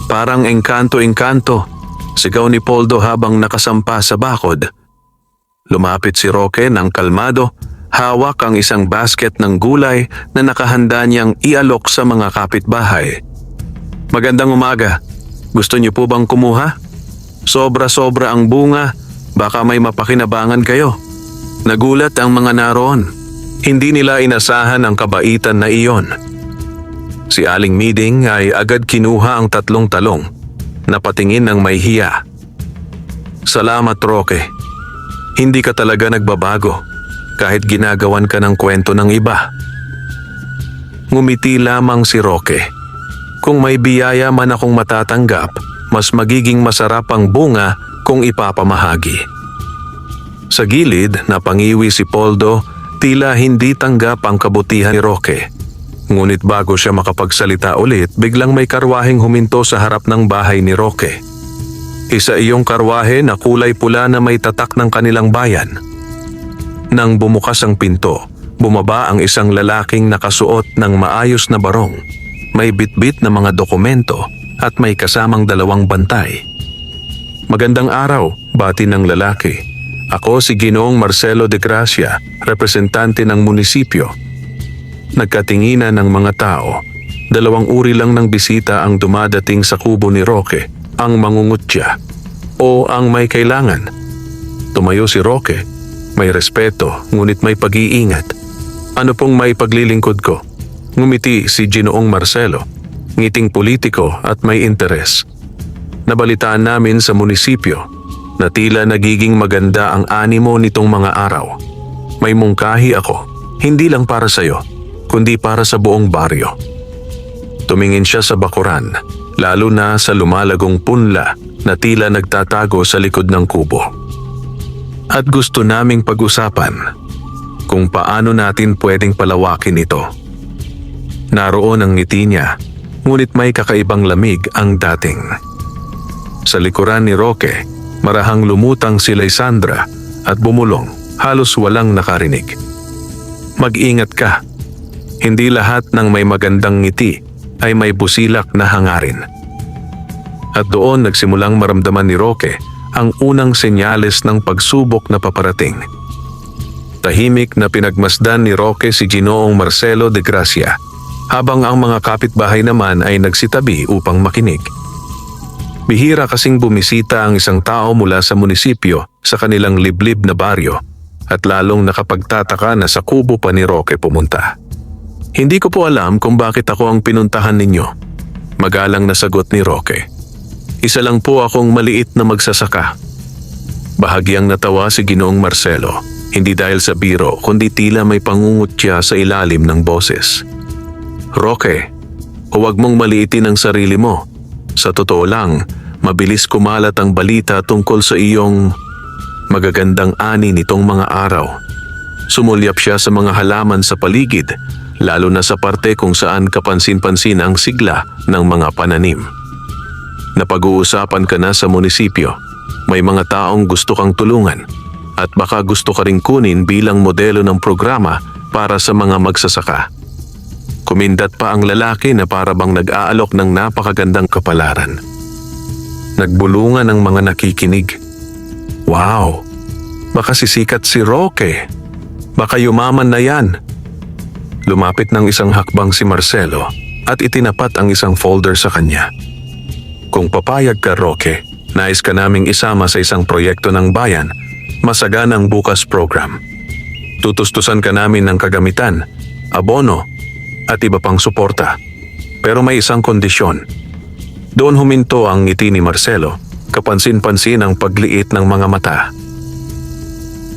Parang engkanto-engkanto, sigaw ni Poldo habang nakasampa sa bakod. Lumapit si Roque ng kalmado, hawak ang isang basket ng gulay na nakahanda niyang ialok sa mga kapitbahay. Magandang umaga. Gusto niyo po bang kumuha? Sobra-sobra ang bunga, baka may mapakinabangan kayo. Nagulat ang mga naroon. Hindi nila inasahan ang kabaitan na iyon. Si Aling Miding ay agad kinuha ang 3 talong. Napatingin ng may hiya. Salamat, Roque. Hindi ka talaga nagbabago kahit ginagawan ka ng kwento ng iba. Ngumiti lamang si Roque. Kung may biyaya man akong matatanggap, mas magiging masarap ang bunga kung ipapamahagi. Sa gilid, napangiwi si Poldo, tila hindi tanggap ang kabutihan ni Roque. Ngunit bago siya makapagsalita ulit, biglang may karwaheng huminto sa harap ng bahay ni Roque. Isa iyong karwahe na kulay pula na may tatak ng kanilang bayan. Nang bumukas ang pinto, bumaba ang isang lalaking nakasuot ng maayos na barong. May bitbit na mga dokumento at may kasamang 2 bantay. Magandang araw, bati ng lalaki. Ako si Ginoong Marcelo de Gracia, representante ng munisipyo. Nagkatinginan ng mga tao. 2 uri lang ng bisita ang dumadating sa kubo ni Roque, ang mangungutya o ang may kailangan. Tumayo si Roque, may respeto ngunit may pag-iingat. Ano pong may paglilingkod ko? Ngumiti si Ginoong Marcelo, ngiting politiko at may interes. Nabalitaan namin sa munisipyo na tila nagiging maganda ang animo nitong mga araw. May mungkahi ako, hindi lang para sa'yo, kundi para sa buong baryo. Tumingin siya sa bakuran, lalo na sa lumalagong punla na tila nagtatago sa likod ng kubo. At gusto naming pag-usapan kung paano natin pwedeng palawakin ito. Naroon ang ngiti niya, ngunit may kakaibang lamig ang dating. Sa likuran ni Roque, marahang lumutang si Lysandra at bumulong, halos walang nakarinig. Mag-ingat ka. Hindi lahat ng may magandang ngiti ay may busilak na hangarin. At doon nagsimulang maramdaman ni Roque ang unang senyales ng pagsubok na paparating. Tahimik na pinagmasdan ni Roque si Ginoong Marcelo de Gracia, habang ang mga kapitbahay naman ay nagsitabi upang makinig. Bihira kasing bumisita ang isang tao mula sa munisipyo sa kanilang liblib na baryo, at lalong nakapagtataka na sa kubo pa ni Roque pumunta. Hindi ko po alam kung bakit ako ang pinuntahan ninyo. Magalang na sagot ni Roque. Isa lang po akong maliit na magsasaka. Bahagyang natawa si Ginoong Marcelo, hindi dahil sa biro kundi tila may pangungutya sa ilalim ng boses. Roque, huwag mong maliitin ang sarili mo. Sa totoo lang, mabilis kumalat ang balita tungkol sa iyong magagandang ani nitong mga araw. Sumulyap siya sa mga halaman sa paligid, lalo na sa parte kung saan kapansin-pansin ang sigla ng mga pananim. Napag-uusapan ka na sa munisipyo. May mga taong gusto kang tulungan at baka gusto ka ring kunin bilang modelo ng programa para sa mga magsasaka. Kumindat pa ang lalaki na para bang nag-aalok ng napakagandang kapalaran. Nagbulungan ang mga nakikinig. Wow! Baka sisikat si Roque. Baka yumaman na yan. Lumapit ng isang hakbang si Marcelo at itinapat ang isang folder sa kanya. Kung papayag ka, Roque, nais ka naming isama sa isang proyekto ng bayan, masaganang bukas program. Tutustusan ka namin ng kagamitan, abono, at iba pang suporta. Pero may isang kondisyon. Doon huminto ang ngiti ni Marcelo, kapansin-pansin ang pagliit ng mga mata.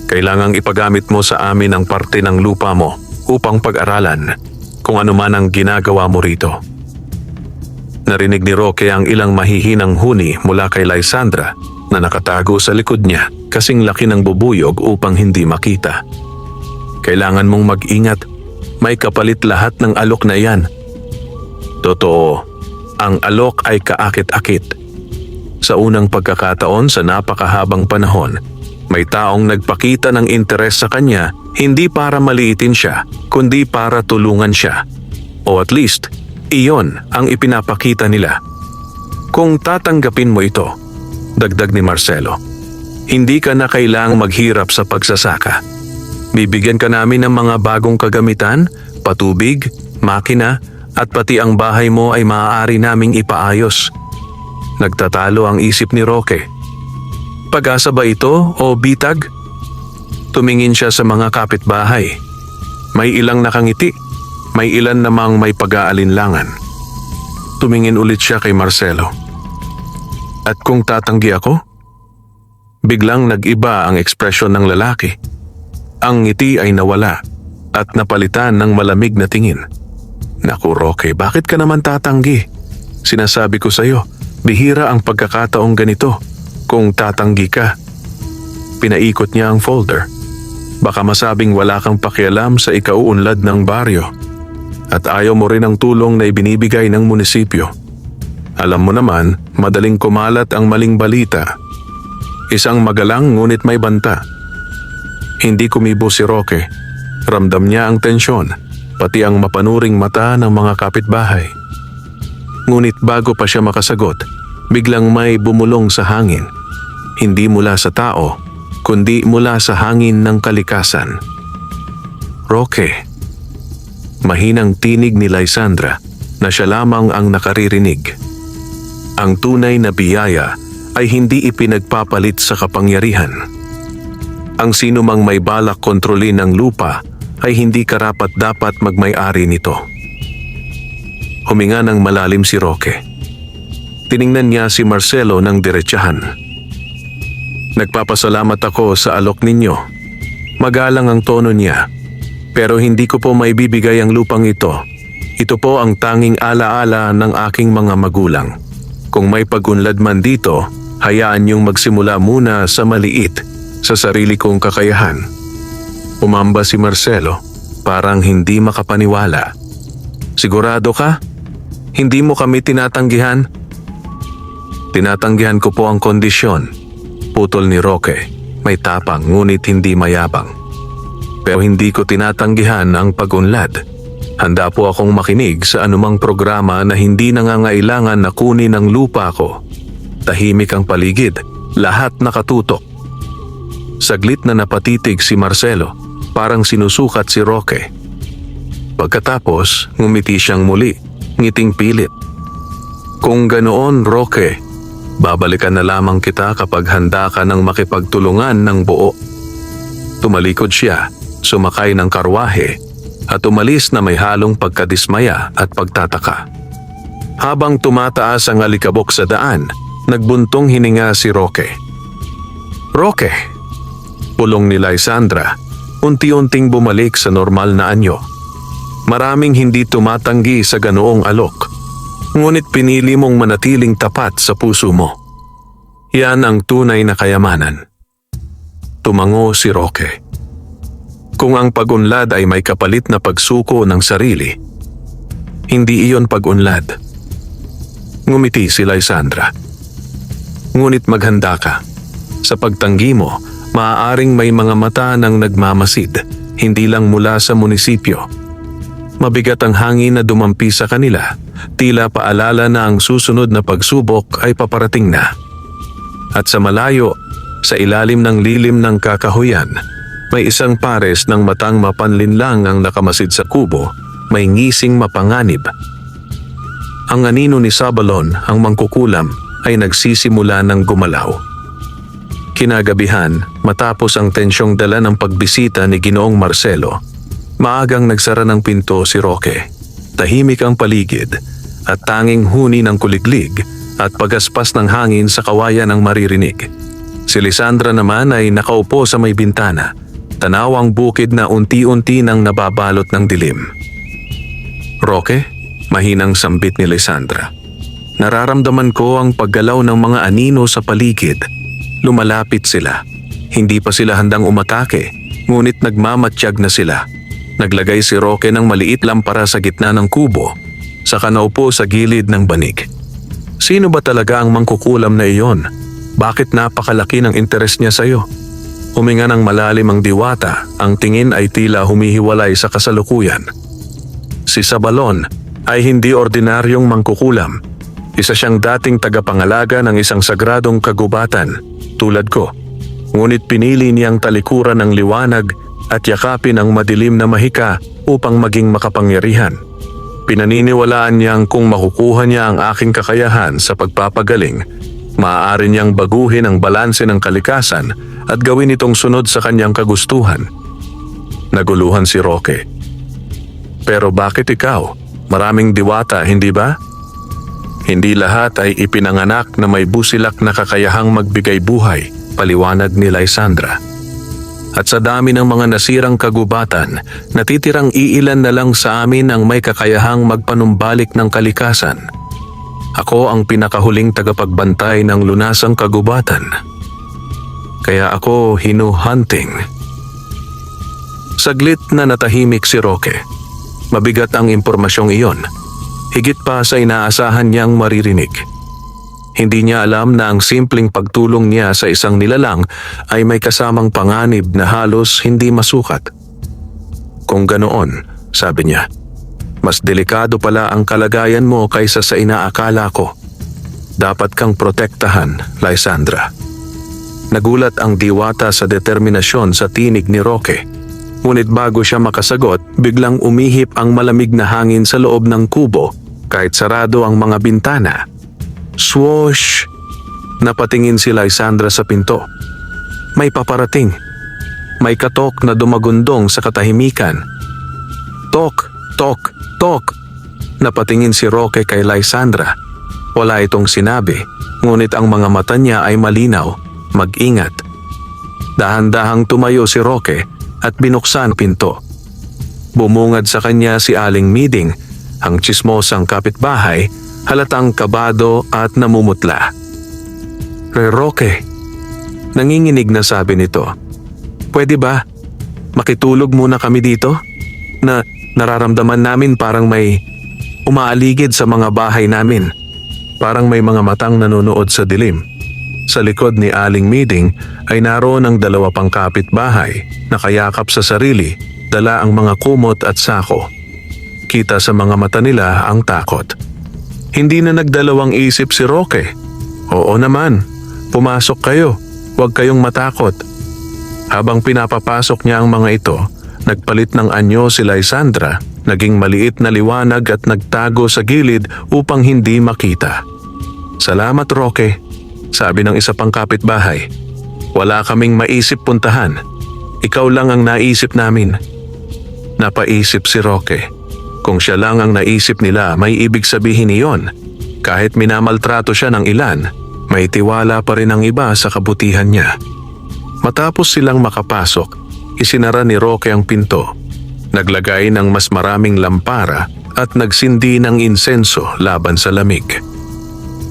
Kailangang ipagamit mo sa amin ang parte ng lupa mo upang pag-aralan kung ano man ang ginagawa mo rito. Narinig ni Roque ang ilang mahihinang huni mula kay Lysandra na nakatago sa likod niya kasing laki ng bubuyog upang hindi makita. Kailangan mong mag-ingat, may kapalit lahat ng alok na yan. Totoo, ang alok ay kaakit-akit. Sa unang pagkakataon sa napakahabang panahon, may taong nagpakita ng interes sa kanya, hindi para maliitin siya, kundi para tulungan siya. O at least, Iyon ang ipinapakita nila. Kung tatanggapin mo ito, dagdag ni Marcelo, hindi ka na kailangang maghirap sa pagsasaka. Bibigyan ka namin ng mga bagong kagamitan, patubig, makina, at pati ang bahay mo ay maaari naming ipaayos. Nagtatalo ang isip ni Roque. Pag-asa ba ito o bitag? Tumingin siya sa mga kapitbahay. May ilang nakangiti, may ilan namang may pag-aalinlangan. Tumingin ulit siya kay Marcelo. At kung tatanggi ako? Biglang nag-iba ang ekspresyon ng lalaki. Ang ngiti ay nawala at napalitan ng malamig na tingin. Naku Roque, bakit ka naman tatanggi? Sinasabi ko sa'yo, bihira ang pagkakataong ganito kung tatanggi ka. Pinaikot niya ang folder. Baka masabing wala kang pakialam sa ikauunlad ng baryo at ayaw mo rin ang tulong na ibinibigay ng munisipyo. Alam mo naman, madaling kumalat ang maling balita. Isang magalang ngunit may banta. Hindi kumibo si Roque. Ramdam niya ang tensyon, pati ang mapanuring mata ng mga kapitbahay. Ngunit bago pa siya makasagot, biglang may bumulong sa hangin. Hindi mula sa tao, kundi mula sa hangin ng kalikasan. Roque. Mahinang tinig ni Lysandra na siya lamang ang nakaririnig. Ang tunay na biyaya ay hindi ipinagpapalit sa kapangyarihan. Ang sino mang may balak kontrolin ang lupa ay hindi karapat-dapat magmay-ari nito. Huminga ng malalim si Roque. Tiningnan niya si Marcelo ng diretsahan. Nagpapasalamat ako sa alok ninyo. Magalang ang tono niya. Pero hindi ko po maibibigay ang lupang ito. Ito po ang tanging alaala ng aking mga magulang. Kung may pagunlad man dito, hayaan niyong magsimula muna sa maliit, sa sarili kong kakayahan. Umamba si Marcelo, parang hindi makapaniwala. Sigurado ka? Hindi mo kami tinatanggihan? Tinatanggihan ko po ang kondisyon. Putol ni Roque, may tapang ngunit hindi mayabang. Pero hindi ko tinatanggihan ang pag-unlad. Handa po akong makinig sa anumang programa na hindi nangangailangan na kunin ang lupa ko. Tahimik ang paligid, lahat nakatutok. Saglit na napatitig si Marcelo, parang sinusukat si Roque. Pagkatapos, ngumiti siyang muli, ngiting pilit. Kung ganoon, Roque, babalikan na lamang kita kapag handa ka ng makipagtulungan ng buo. Tumalikod siya, sumakay ng karwahe, at umalis na may halong pagkadismaya at pagtataka. Habang tumataas ang alikabok sa daan, nagbuntong hininga si Roque. Roque! Pulong ni Lysandra, unti-unting bumalik sa normal na anyo. Maraming hindi tumatanggi sa ganoong alok, ngunit pinili mong manatiling tapat sa puso mo. Yan ang tunay na kayamanan. Tumango si Roque. Kung ang pag-unlad ay may kapalit na pagsuko ng sarili, hindi iyon pag-unlad. Ngumiti si Lysandra. Ngunit maghanda ka. Sa pagtanggi mo, maaaring may mga mata ng nagmamasid, hindi lang mula sa munisipyo. Mabigat ang hangin na dumampi sa kanila, tila paalala na ang susunod na pagsubok ay paparating na. At sa malayo, sa ilalim ng lilim ng kakahuyan, may isang pares ng matang mapanlinlang ang nakamasid sa kubo, may ngising mapanganib. Ang anino ni Sabalon, ang mangkukulam, ay nagsisimula ng gumalaw. Kinagabihan, matapos ang tensyong dala ng pagbisita ni Ginoong Marcelo, maagang nagsara ng pinto si Roque. Tahimik ang paligid at tanging huni ng kuliglig at pagaspas ng hangin sa kawayan ang maririnig. Si Lysandra naman ay nakaupo sa may bintana, tanaw ang bukid na unti-unti nang nababalot ng dilim. Roque, mahinang sambit ni Lysandra. Nararamdaman ko ang paggalaw ng mga anino sa paligid. Lumalapit sila. Hindi pa sila handang umatake, ngunit nagmamatsyag na sila. Naglagay si Roque ng maliit lampara sa gitna ng kubo, saka naupo sa gilid ng banig. Sino ba talaga ang mangkukulam na iyon? Bakit napakalaki ng interes niya sa'yo? Huminga ng malalim ang diwata, ang tingin ay tila humihiwalay sa kasalukuyan. Si Sabalon, ay hindi ordinaryong mangkukulam. Isa siyang dating tagapangalaga ng isang sagradong kagubatan, tulad ko. Ngunit pinili niyang talikuran ng liwanag at yakapin ang madilim na mahika upang maging makapangyarihan. Pinaniniwalaan niyang kung makukuha niya ang aking kakayahan sa pagpapagaling, maaari niyang baguhin ang balanse ng kalikasan at gawin itong sunod sa kanyang kagustuhan. Naguluhan si Roque. Pero bakit ikaw? Maraming diwata, hindi ba? Hindi lahat ay ipinanganak na may busilak na kakayahang magbigay buhay, paliwanag ni Lysandra. At sa dami ng mga nasirang kagubatan, natitirang iilan na lang sa amin ang may kakayahang magpanumbalik ng kalikasan. Ako ang pinakahuling tagapagbantay ng lunasang kagubatan. Kaya ako hinuhunting. Saglit na natahimik si Roque. Mabigat ang impormasyong iyon. Higit pa sa inaasahan niyang maririnig. Hindi niya alam na ang simpleng pagtulong niya sa isang nilalang ay may kasamang panganib na halos hindi masukat. Kung ganoon, sabi niya, mas delikado pala ang kalagayan mo kaysa sa inaakala ko. Dapat kang protektahan, Lysandra. Nagulat ang diwata sa determinasyon sa tinig ni Roque. Ngunit bago siya makasagot, biglang umihip ang malamig na hangin sa loob ng kubo kahit sarado ang mga bintana. Swoosh! Napatingin si Lysandra sa pinto. May paparating. May katok na dumagundong sa katahimikan. Tok! Tok! Tok! Napatingin si Roque kay Lysandra. Wala itong sinabi, ngunit ang mga mata niya ay malinaw. Mag-ingat. Dahan-dahang tumayo si Roque at binuksan pinto. Bumungad sa kanya si Aling Miding, ang tsismosang kapitbahay, halatang kabado at namumutla. Roque, nanginginig na sabi nito. Pwede ba? Makitulog muna kami dito? Nararamdaman namin parang may umaaligid sa mga bahay namin. Parang may mga matang nanonood sa dilim. Sa likod ni Aling Miding ay naroon ang dalawa pang kapitbahay, nakayakap sa sarili, dala ang mga kumot at sako. Kita sa mga mata nila ang takot. Hindi na nagdalawang isip si Roque. Oo naman, pumasok kayo, huwag kayong matakot. Habang pinapapasok niya ang mga ito, nagpalit ng anyo si Lysandra, naging maliit na liwanag at nagtago sa gilid upang hindi makita. Salamat Roque, sabi ng isa pang kapitbahay. Wala kaming maisip puntahan. Ikaw lang ang naisip namin. Napaisip si Roque. Kung siya lang ang naisip nila, may ibig sabihin iyon. Kahit minamaltrato siya ng ilan, may tiwala pa rin ang iba sa kabutihan niya. Matapos silang makapasok, isinara ni Roque ang pinto. Naglagay ng mas maraming lampara at nagsindi ng insenso laban sa lamig.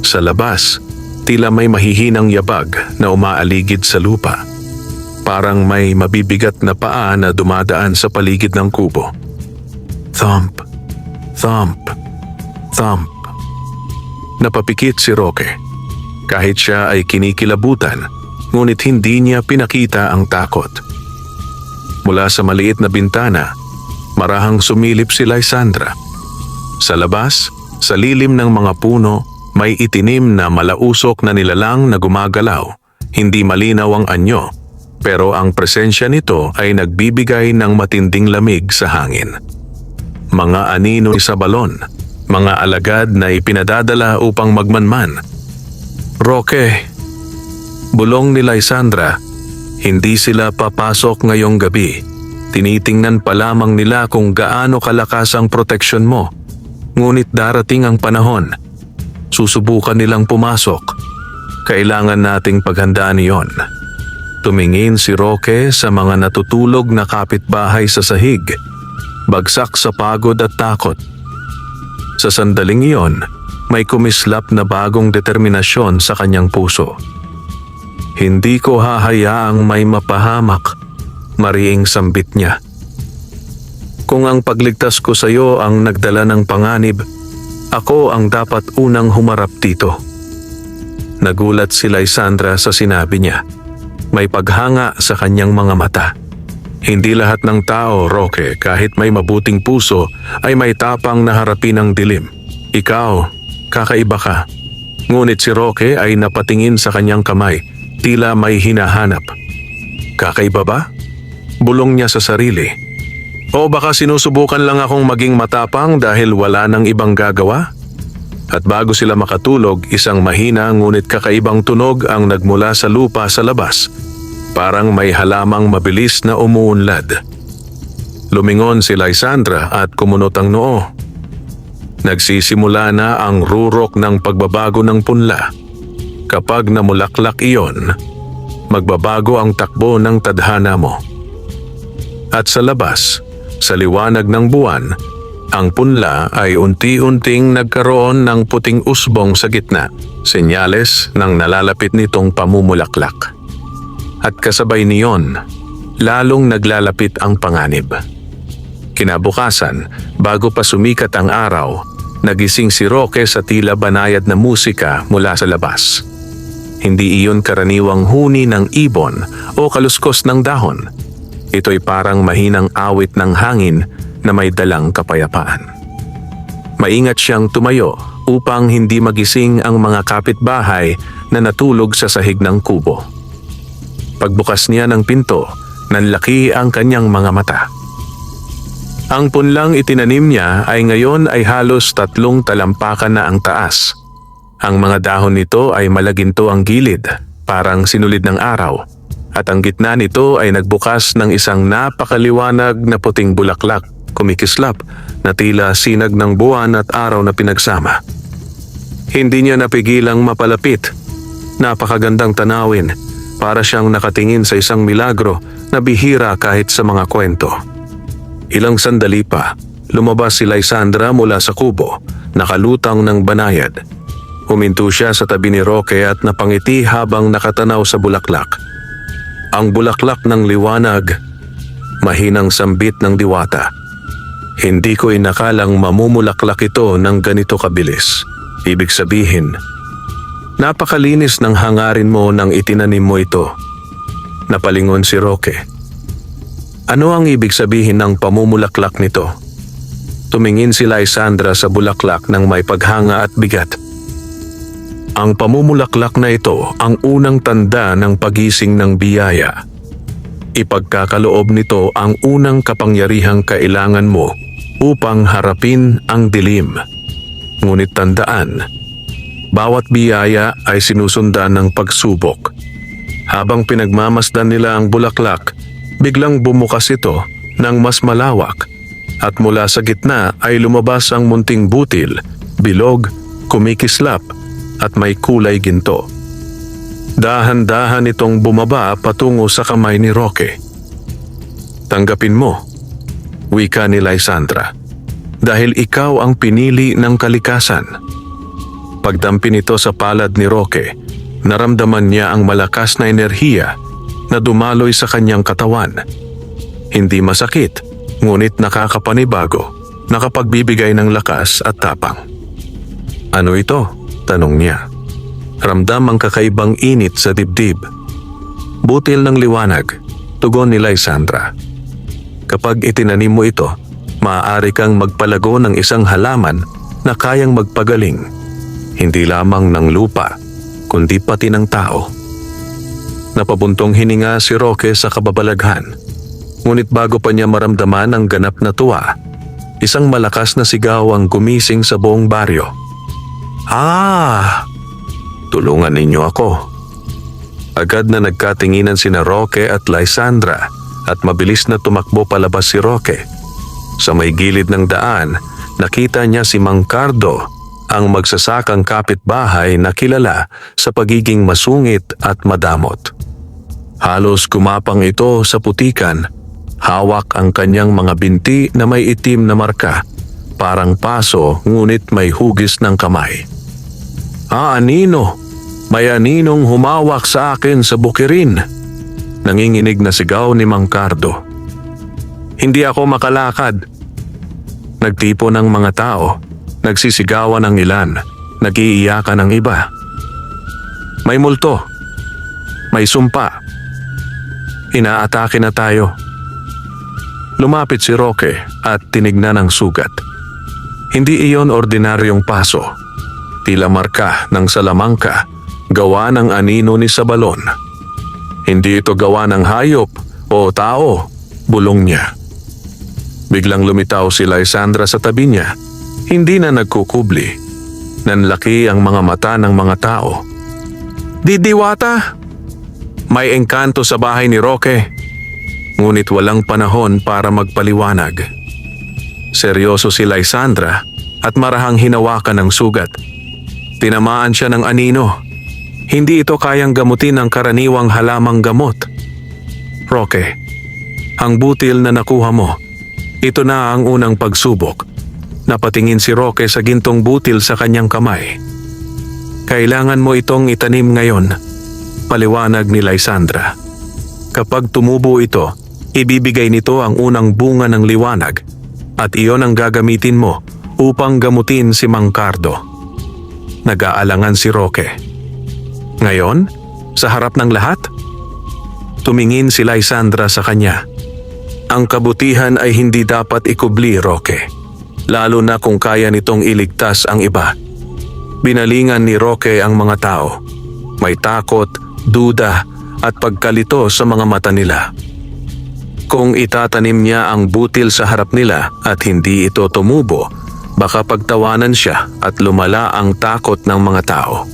Sa labas, tila may mahihinang yabag na umaaligid sa lupa. Parang may mabibigat na paa na dumadaan sa paligid ng kubo. Thump, thump, thump. Napapikit si Roque. Kahit siya ay kinikilabutan, ngunit hindi niya pinakita ang takot. Mula sa maliit na bintana, marahang sumilip si Lysandra. Sa labas, sa lilim ng mga puno, may itinim na malausok na nilalang na gumagalaw. Hindi malinaw ang anyo, pero ang presensya nito ay nagbibigay ng matinding lamig sa hangin. Mga anino sa balon, mga alagad na ipinadadala upang magmanman. Roque, bulong ni Lysandra, hindi sila papasok ngayong gabi. Tinitingnan pa lamang nila kung gaano kalakas ang proteksyon mo. Ngunit darating ang panahon. Susubukan nilang pumasok. Kailangan nating paghandaan iyon. Tumingin si Roque sa mga natutulog na kapitbahay sa sahig. Bagsak sa pagod at takot. Sa sandaling iyon, may kumislap na bagong determinasyon sa kanyang puso. Hindi ko hahayaang may mapahamak, mariing sambit niya. Kung ang pagligtas ko sa iyo ang nagdala ng panganib, ako ang dapat unang humarap dito. Nagulat si Lysandra sa sinabi niya. May paghanga sa kanyang mga mata. Hindi lahat ng tao, Roque, kahit may mabuting puso, ay may tapang na harapin ang dilim. Ikaw, kakaiba ka. Ngunit si Roque ay napatingin sa kanyang kamay, tila may hinahanap. Kakaiba ba? Bulong niya sa sarili. O baka sinusubukan lang akong maging matapang dahil wala nang ibang gagawa? At bago sila makatulog, isang mahina ngunit kakaibang tunog ang nagmula sa lupa sa labas. Parang may halamang mabilis na umuunlad. Lumingon si Lysandra at kumunot ang noo. Nagsisimula na ang rurok ng pagbabago ng punla. Kapag namulaklak iyon, magbabago ang takbo ng tadhana mo. At sa labas, sa liwanag ng buwan, ang punla ay unti-unting nagkaroon ng puting usbong sa gitna, senyales ng nalalapit nitong pamumulaklak. At kasabay niyon, lalong naglalapit ang panganib. Kinabukasan, bago pa sumikat ang araw, nagising si Roque sa tila banayad na musika mula sa labas. Hindi iyon karaniwang huni ng ibon o kaluskos ng dahon. Ito'y parang mahinang awit ng hangin na may dalang kapayapaan. Maingat siyang tumayo upang hindi magising ang mga kapitbahay na natulog sa sahig ng kubo. Pagbukas niya ng pinto, nanlaki ang kanyang mga mata. Ang punlang itinanim niya ay ngayon ay halos 3 talampakan na ang taas. Ang mga dahon nito ay malaginto ang gilid, parang sinulid ng araw, at ang gitna nito ay nagbukas ng isang napakaliwanag na puting bulaklak, kumikislap na tila sinag ng buwan at araw na pinagsama. Hindi niya napigilang mapalapit. Napakagandang tanawin. Para siyang nakatingin sa isang milagro na bihira kahit sa mga kwento. Ilang sandali pa, lumabas si Lysandra mula sa kubo, nakalutang ng banayad. Huminto siya sa tabi ni Roque at napangiti habang nakatanaw sa bulaklak. Ang bulaklak ng liwanag, mahinang sambit ng diwata. Hindi ko inakalang mamumulaklak ito ng ganito kabilis. Ibig sabihin, napakalinis ng hangarin mo nang itinanim mo ito. Napalingon si Roque. Ano ang ibig sabihin ng pamumulaklak nito? Tumingin si Lysandra sa bulaklak ng may paghanga at bigat. Ang pamumulaklak na ito ang unang tanda ng pagising ng biyaya. Ipagkakaloob nito ang unang kapangyarihang kailangan mo upang harapin ang dilim. Ngunit tandaan, bawat biyaya ay sinusundan ng pagsubok. Habang pinagmamasdan nila ang bulaklak, biglang bumukas ito ng mas malawak at mula sa gitna ay lumabas ang munting butil, bilog, kumikislap at may kulay ginto. Dahan-dahan itong bumaba patungo sa kamay ni Roque. Tanggapin mo, wika ni Lysandra, dahil ikaw ang pinili ng kalikasan. Pagdampi nito sa palad ni Roque, naramdaman niya ang malakas na enerhiya na dumaloy sa kanyang katawan. Hindi masakit, ngunit nakakapanibago, nakapagbibigay ng lakas at tapang. Ano ito? Tanong niya. Ramdam ang kakaibang init sa dibdib. Butil ng liwanag, tugon ni Lysandra. Kapag itinanim mo ito, maaari kang magpalago ng isang halaman na kayang magpagaling. Hindi lamang ng lupa, kundi pati ng tao. Napabuntong hininga si Roque sa kababalaghan. Ngunit bago pa niya maramdaman ang ganap na tuwa, isang malakas na sigaw ang gumising sa buong baryo. Tulungan ninyo ako. Agad na nagkatinginan sina Roque at Lysandra at mabilis na tumakbo palabas si Roque. Sa may gilid ng daan, nakita niya si Mang Cardo, ang magsasakang kapitbahay na kilala sa pagiging masungit at madamot. Halos kumapang ito sa putikan, hawak ang kanyang mga binti na may itim na marka, parang paso ngunit may hugis ng kamay. Anino, may aninong humawak sa akin sa bukirin, nanginginig na sigaw ni Mang Cardo. Hindi ako makalakad. Nagtipo ng mga tao. Nagsisigawan ang ilan, nag-iiyakan ang iba. May multo, may sumpa. Inaatake na tayo. Lumapit si Roque at tinignan ang sugat. Hindi iyon ordinaryong paso. Tila marka ng salamangka, gawa ng anino ni Sabalon. Hindi ito gawa ng hayop o tao, bulong niya. Biglang lumitaw si Lysandra sa tabi niya. Hindi na nagkukubli. Nanlaki ang mga mata ng mga tao. Didiwata! May engkanto sa bahay ni Roque. Ngunit walang panahon para magpaliwanag. Seryoso si Lysandra at marahang hinawakan ng sugat. Tinamaan siya ng anino. Hindi ito kayang gamutin ng karaniwang halamang gamot. Roque, ang butil na nakuha mo, ito na ang unang pagsubok. Napatingin si Roque sa gintong butil sa kanyang kamay. Kailangan mo itong itanim ngayon, paliwanag ni Lysandra. Kapag tumubo ito, ibibigay nito ang unang bunga ng liwanag at iyon ang gagamitin mo upang gamutin si Mang Cardo. Nag-aalangan si Roque. Ngayon, sa harap ng lahat? Tumingin si Lysandra sa kanya. Ang kabutihan ay hindi dapat ikubli, Roque. Lalo na kung kaya nitong iligtas ang iba. Binalingan ni Roque ang mga tao. May takot, duda at pagkalito sa mga mata nila. Kung itatanim niya ang butil sa harap nila at hindi ito tumubo, baka pagtawanan siya at lumala ang takot ng mga tao.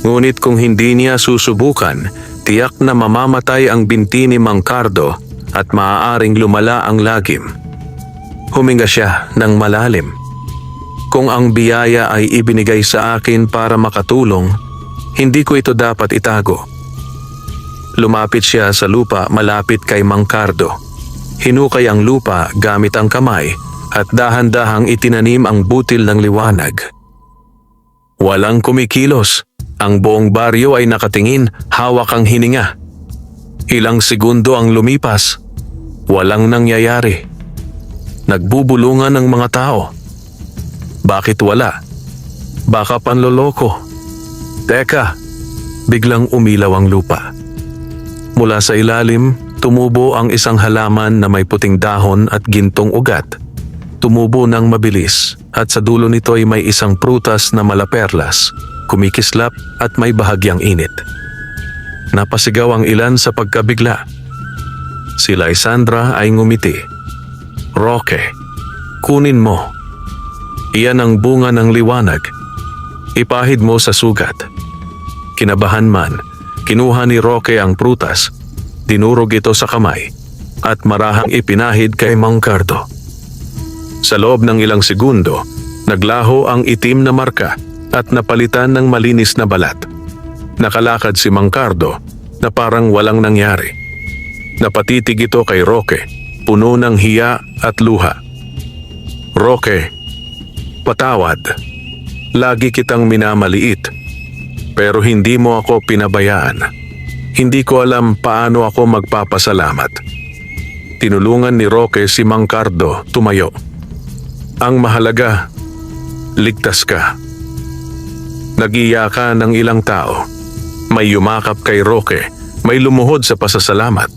Ngunit kung hindi niya susubukan, tiyak na mamamatay ang binti ni Mang Cardo at maaaring lumala ang lagim. Huminga siya ng malalim. Kung ang biyaya ay ibinigay sa akin para makatulong, hindi ko ito dapat itago. Lumapit siya sa lupa malapit kay Mang Cardo. Hinukay ang lupa gamit ang kamay at dahan-dahang itinanim ang butil ng liwanag. Walang kumikilos. Ang buong baryo ay nakatingin, hawak ang hininga. Ilang segundo ang lumipas. Walang nangyayari. Nagbubulungan ang mga tao. Bakit wala? Baka panloloko. Teka, biglang umilaw ang lupa. Mula sa ilalim, tumubo ang isang halaman na may puting dahon at gintong ugat. Tumubo ng mabilis at sa dulo nito ay may isang prutas na malaperlas, kumikislap at may bahagyang init. Napasigaw ang ilan sa pagkabigla. Si Lysandra ay ngumiti. Roque, kunin mo. Iyan ang bunga ng liwanag. Ipahid mo sa sugat. Kinabahan man, kinuha ni Roque ang prutas, dinurog ito sa kamay, at marahang ipinahid kay Mang Cardo. Sa loob ng ilang segundo, naglaho ang itim na marka at napalitan ng malinis na balat. Nakalakad si Mang Cardo na parang walang nangyari. Napatitig ito kay Roque, puno ng hiya at luha. Roque, patawad. Lagi kitang minamaliit. Pero hindi mo ako pinabayaan. Hindi ko alam paano ako magpapasalamat. Tinulungan ni Roque si Mang Cardo tumayo. Ang mahalaga, ligtas ka. Nag-iyakan ng ilang tao. May yumakap kay Roque, may lumuhod sa pasasalamat.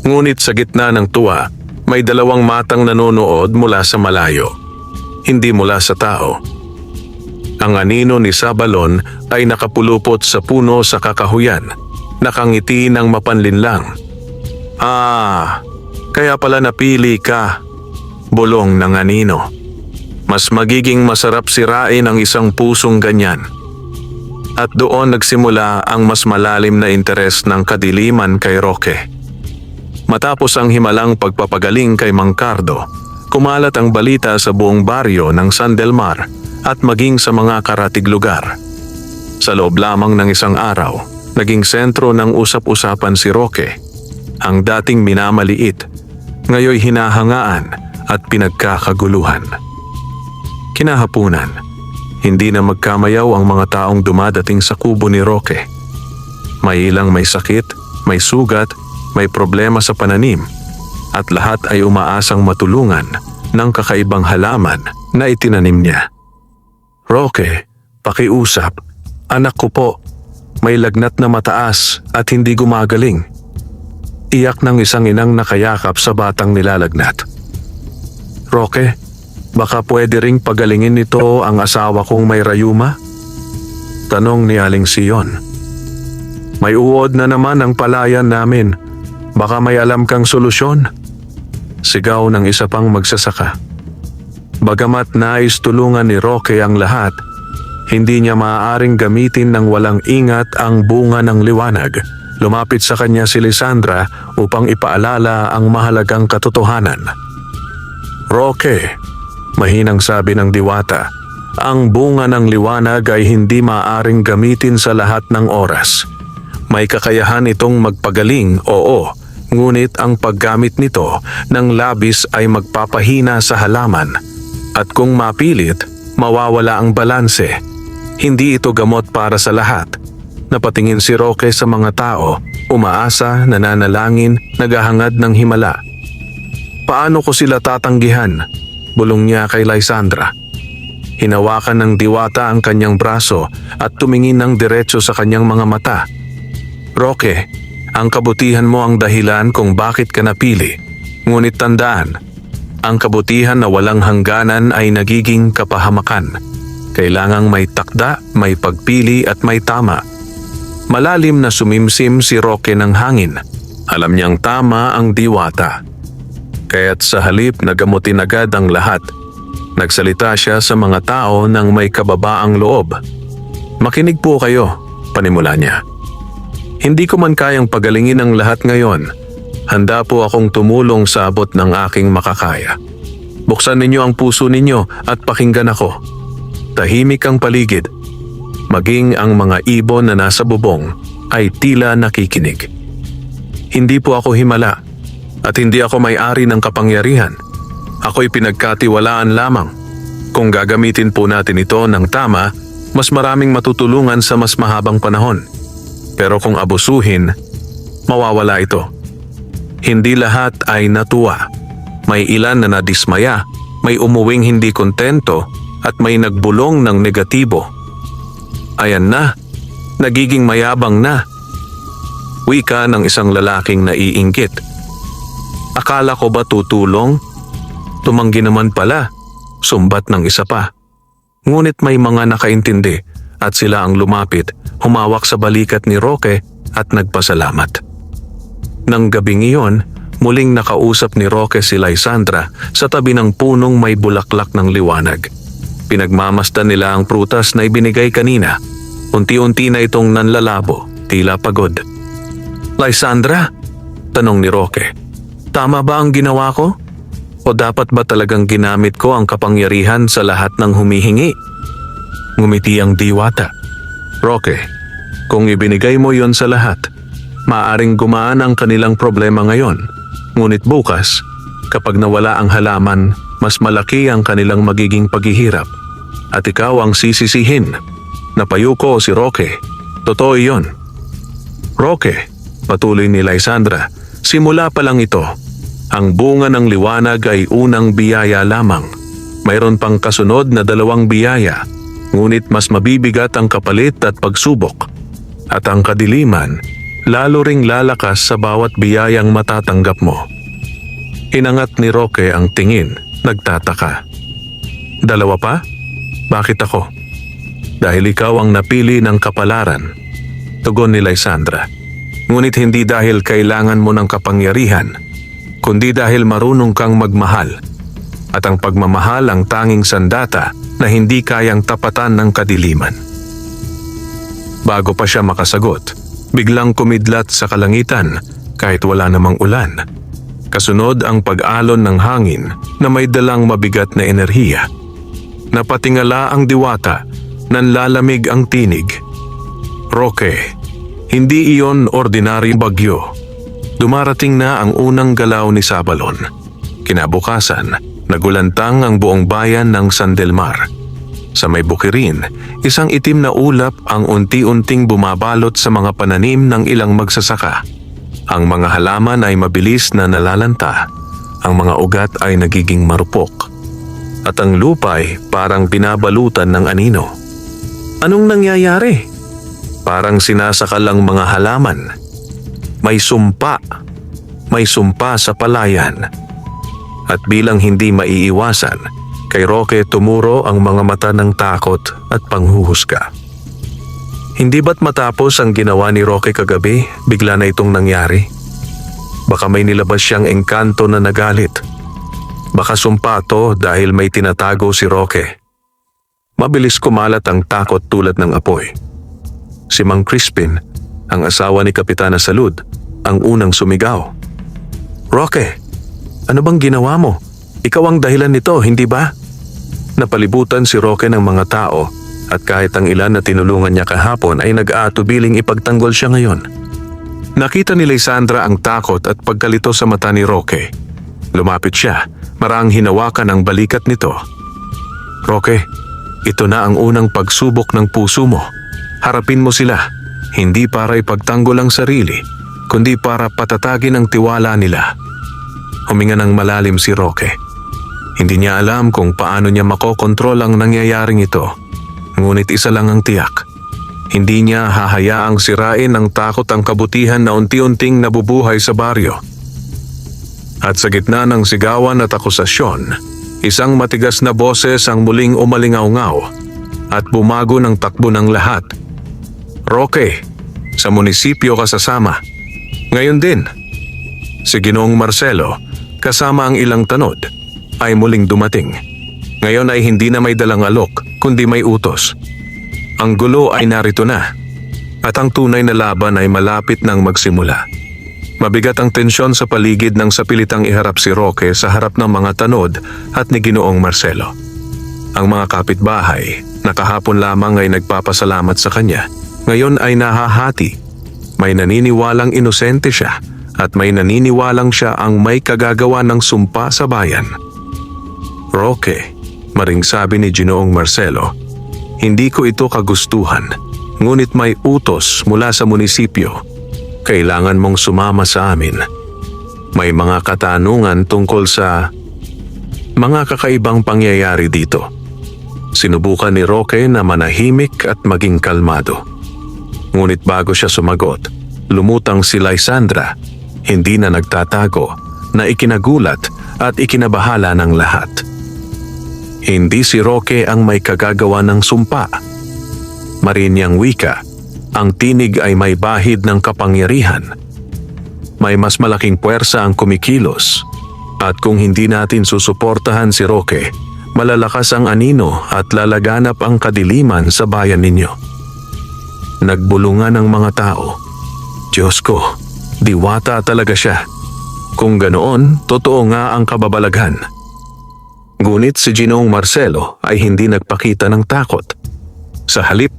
Ngunit sa gitna ng tuwa, may dalawang matang nanonood mula sa malayo. Hindi mula sa tao. Ang anino ni Sabalon ay nakapulupot sa puno sa kakahuyan, nakangiti ng mapanlinlang. Kaya pala napili ka, bulong ng anino. Mas magiging masarap sirain ang isang pusong ganyan. At doon nagsimula ang mas malalim na interes ng kadiliman kay Roque. Matapos ang himalang pagpapagaling kay Mang Cardo, kumalat ang balita sa buong baryo ng San Del Mar at maging sa mga karatig lugar. Sa loob lamang ng isang araw, naging sentro ng usap-usapan si Roque. Ang dating minamaliit, ngayoy hinahangaan at pinagkakaguluhan. Kinahapunan, hindi na magkamayaw ang mga taong dumadating sa kubo ni Roque. May ilang may sakit, may sugat, may problema sa pananim, at lahat ay umaasang matulungan ng kakaibang halaman na itinanim niya. Roque, pakiusap. Anak ko po, may lagnat na mataas at hindi gumagaling. Iyak ng isang inang nakayakap sa batang nilalagnat. Roque, baka pwede ring pagalingin nito ang asawa kong may rayuma? Tanong ni Aling Sion. May uod na naman ang palayan namin. Baka may alam kang solusyon? Sigaw ng isa pang magsasaka. Bagamat nais tulungan ni Roque ang lahat, hindi niya maaaring gamitin ng walang ingat ang bunga ng liwanag. Lumapit sa kanya si Lisandra upang ipaalala ang mahalagang katotohanan. Roque, mahinang sabi ng diwata, ang bunga ng liwanag ay hindi maaaring gamitin sa lahat ng oras. May kakayahan itong magpagaling, oo, ngunit ang paggamit nito ng labis ay magpapahina sa halaman. At kung mapilit, mawawala ang balanse. Hindi ito gamot para sa lahat. Napatingin si Roque sa mga tao, umaasa, nananalangin, naghahangad ng himala. Paano ko sila tatanggihan? Bulong niya kay Lysandra. Hinawakan ng diwata ang kanyang braso at tumingin ng diretso sa kanyang mga mata. Roque, ang kabutihan mo ang dahilan kung bakit ka napili. Ngunit tandaan, ang kabutihan na walang hangganan ay nagiging kapahamakan. Kailangang may takda, may pagpili at may tama. Malalim na sumimsim si Roque ng hangin. Alam niyang tama ang diwata. Kaya't sa halip na gamutin agad ang lahat, nagsalita siya sa mga tao ng may kababaang loob. Makinig po kayo, panimula niya. Hindi ko man kayang pagalingin ang lahat ngayon. Handa po akong tumulong sa abot ng aking makakaya. Buksan ninyo ang puso ninyo at pakinggan ako. Tahimik ang paligid. Maging ang mga ibon na nasa bubong ay tila nakikinig. Hindi po ako himala at hindi ako may-ari ng kapangyarihan. Ako'y pinagkatiwalaan lamang. Kung gagamitin po natin ito ng tama, mas maraming matutulungan sa mas mahabang panahon. Pero kung abusuhin, mawawala ito. Hindi lahat ay natuwa. May ilan na nadismaya, may umuwing hindi kontento at may nagbulong ng negatibo. Ayan na, nagiging mayabang na. Wika ng isang lalaking naiinggit. Akala ko ba tutulong? Tumanggi naman pala, sumbat ng isa pa. Ngunit may mga nakaintindi at sila ang lumapit, humawak sa balikat ni Roque at nagpasalamat. Nang gabing iyon, muling nakausap ni Roque si Lysandra sa tabi ng punong may bulaklak ng liwanag. Pinagmamasdan nila ang prutas na ibinigay kanina. Unti-unti na itong nanlalabo, tila pagod. Lysandra? Tanong ni Roque. Tama ba ang ginawa ko? O dapat ba talagang ginamit ko ang kapangyarihan sa lahat ng humihingi? Ngumiti ang diwata. Roque, kung ibinigay mo yon sa lahat, maaaring gumaan ang kanilang problema ngayon. Ngunit bukas, kapag nawala ang halaman, mas malaki ang kanilang magiging paghihirap. At ikaw ang sisisihin. Napayuko si Roque. Totoo iyon. Roque, patuloy ni Lysandra, simula pa lang ito. Ang bunga ng liwanag ay unang biyaya lamang. Mayroon pang kasunod na 2 biyaya, ngunit mas mabibigat ang kapalit at pagsubok. At ang kadiliman, lalo ring lalakas sa bawat biyayang matatanggap mo. Inangat ni Roque ang tingin, nagtataka. 2 pa? Bakit ako? Dahil ikaw ang napili ng kapalaran, tugon ni Lysandra. Ngunit hindi dahil kailangan mo ng kapangyarihan, kundi dahil marunong kang magmahal. At ang pagmamahal ang tanging sandata na hindi kayang tapatan ng kadiliman. Bago pa siya makasagot, biglang kumidlat sa kalangitan kahit wala namang ulan. Kasunod ang pag-alon ng hangin na may dalang mabigat na enerhiya. Napatingala ang diwata, nanlalamig ang tinig. Roque, hindi iyon ordinaryong bagyo. Dumarating na ang unang galaw ni Sabalon. Kinabukasan, nagulantang ang buong bayan ng San Del Mar. Sa may bukirin, isang itim na ulap ang unti-unting bumabalot sa mga pananim ng ilang magsasaka. Ang mga halaman ay mabilis na nalalanta. Ang mga ugat ay nagiging marupok. At ang lupay parang binabalutan ng anino. Anong nangyayari? Parang sinasakal ang mga halaman. May sumpa. may sumpa sa palayan. At bilang hindi maiiwasan, kay Roque tumuro ang mga mata ng takot at panghuhusga. Hindi ba't matapos ang ginawa ni Roque kagabi, bigla na itong nangyari? Baka may nilabas siyang engkanto na nagalit. Baka sumpa to dahil may tinatago si Roque. Mabilis kumalat ang takot tulad ng apoy. Si Mang Crispin, ang asawa ni Kapitana Salud, ang unang sumigaw. "Roque, ano bang ginawa mo? Ikaw ang dahilan nito, hindi ba?" Napalibutan si Roque ng mga tao at kahit ang ilan na tinulungan niya kahapon ay nag-aatubiling ipagtanggol siya ngayon. Nakita ni Lysandra ang takot at pagkalito sa mata ni Roque. Lumapit siya, maraang hinawakan ang balikat nito. "Roque, ito na ang unang pagsubok ng puso mo. Harapin mo sila, hindi para ipagtanggol ang sarili, kundi para patatagin ang tiwala nila." Huminga ng malalim si Roque. Hindi niya alam kung paano niya makokontrol ang nangyayaring ito. Ngunit isa lang ang tiyak. Hindi niya hahayaang sirain ng takot ang kabutihan na unti-unting nabubuhay sa baryo. At sa gitna ng sigawan at akusasyon, isang matigas na boses ang muling umalingaw-ngaw at bumago ng takbo ng lahat. "Roque, sa munisipyo ka sasama. Ngayon din." Si Ginoong Marcelo, kasama ang ilang tanod, ay muling dumating. Ngayon ay hindi na may dalang alok, kundi may utos. Ang gulo ay narito na, at ang tunay na laban ay malapit nang magsimula. Mabigat ang tensyon sa paligid nang sapilitang iharap si Roque sa harap ng mga tanod at ni Ginoong Marcelo. Ang mga kapitbahay, na kahapon lamang ay nagpapasalamat sa kanya, ngayon ay nahahati. May naniniwalang inosente siya at may naniniwalang siya ang may kagagawa ng sumpa sa bayan. "Roque," maring sabi ni Ginoong Marcelo, "hindi ko ito kagustuhan, ngunit may utos mula sa munisipyo. Kailangan mong sumama sa amin. May mga katanungan tungkol sa mga kakaibang pangyayari dito." Sinubukan ni Roque na manahimik at maging kalmado. Ngunit bago siya sumagot, lumutang si Lysandra, hindi na nagtatago, na ikinagulat at ikinabahala ng lahat. Hindi si Roque ang may kagagawa ng sumpa. Marinyang wika, ang tinig ay may bahid ng kapangyarihan. May mas malaking puwersa ang kumikilos, at kung hindi natin susuportahan si Roque, malalakas ang anino at lalaganap ang kadiliman sa bayan ninyo. Nagbulungan ang mga tao. Diyos ko, diwata talaga siya. Kung ganoon, totoo nga ang kababalaghan. Ngunit si Ginoong Marcelo ay hindi nagpakita ng takot. Sa halip,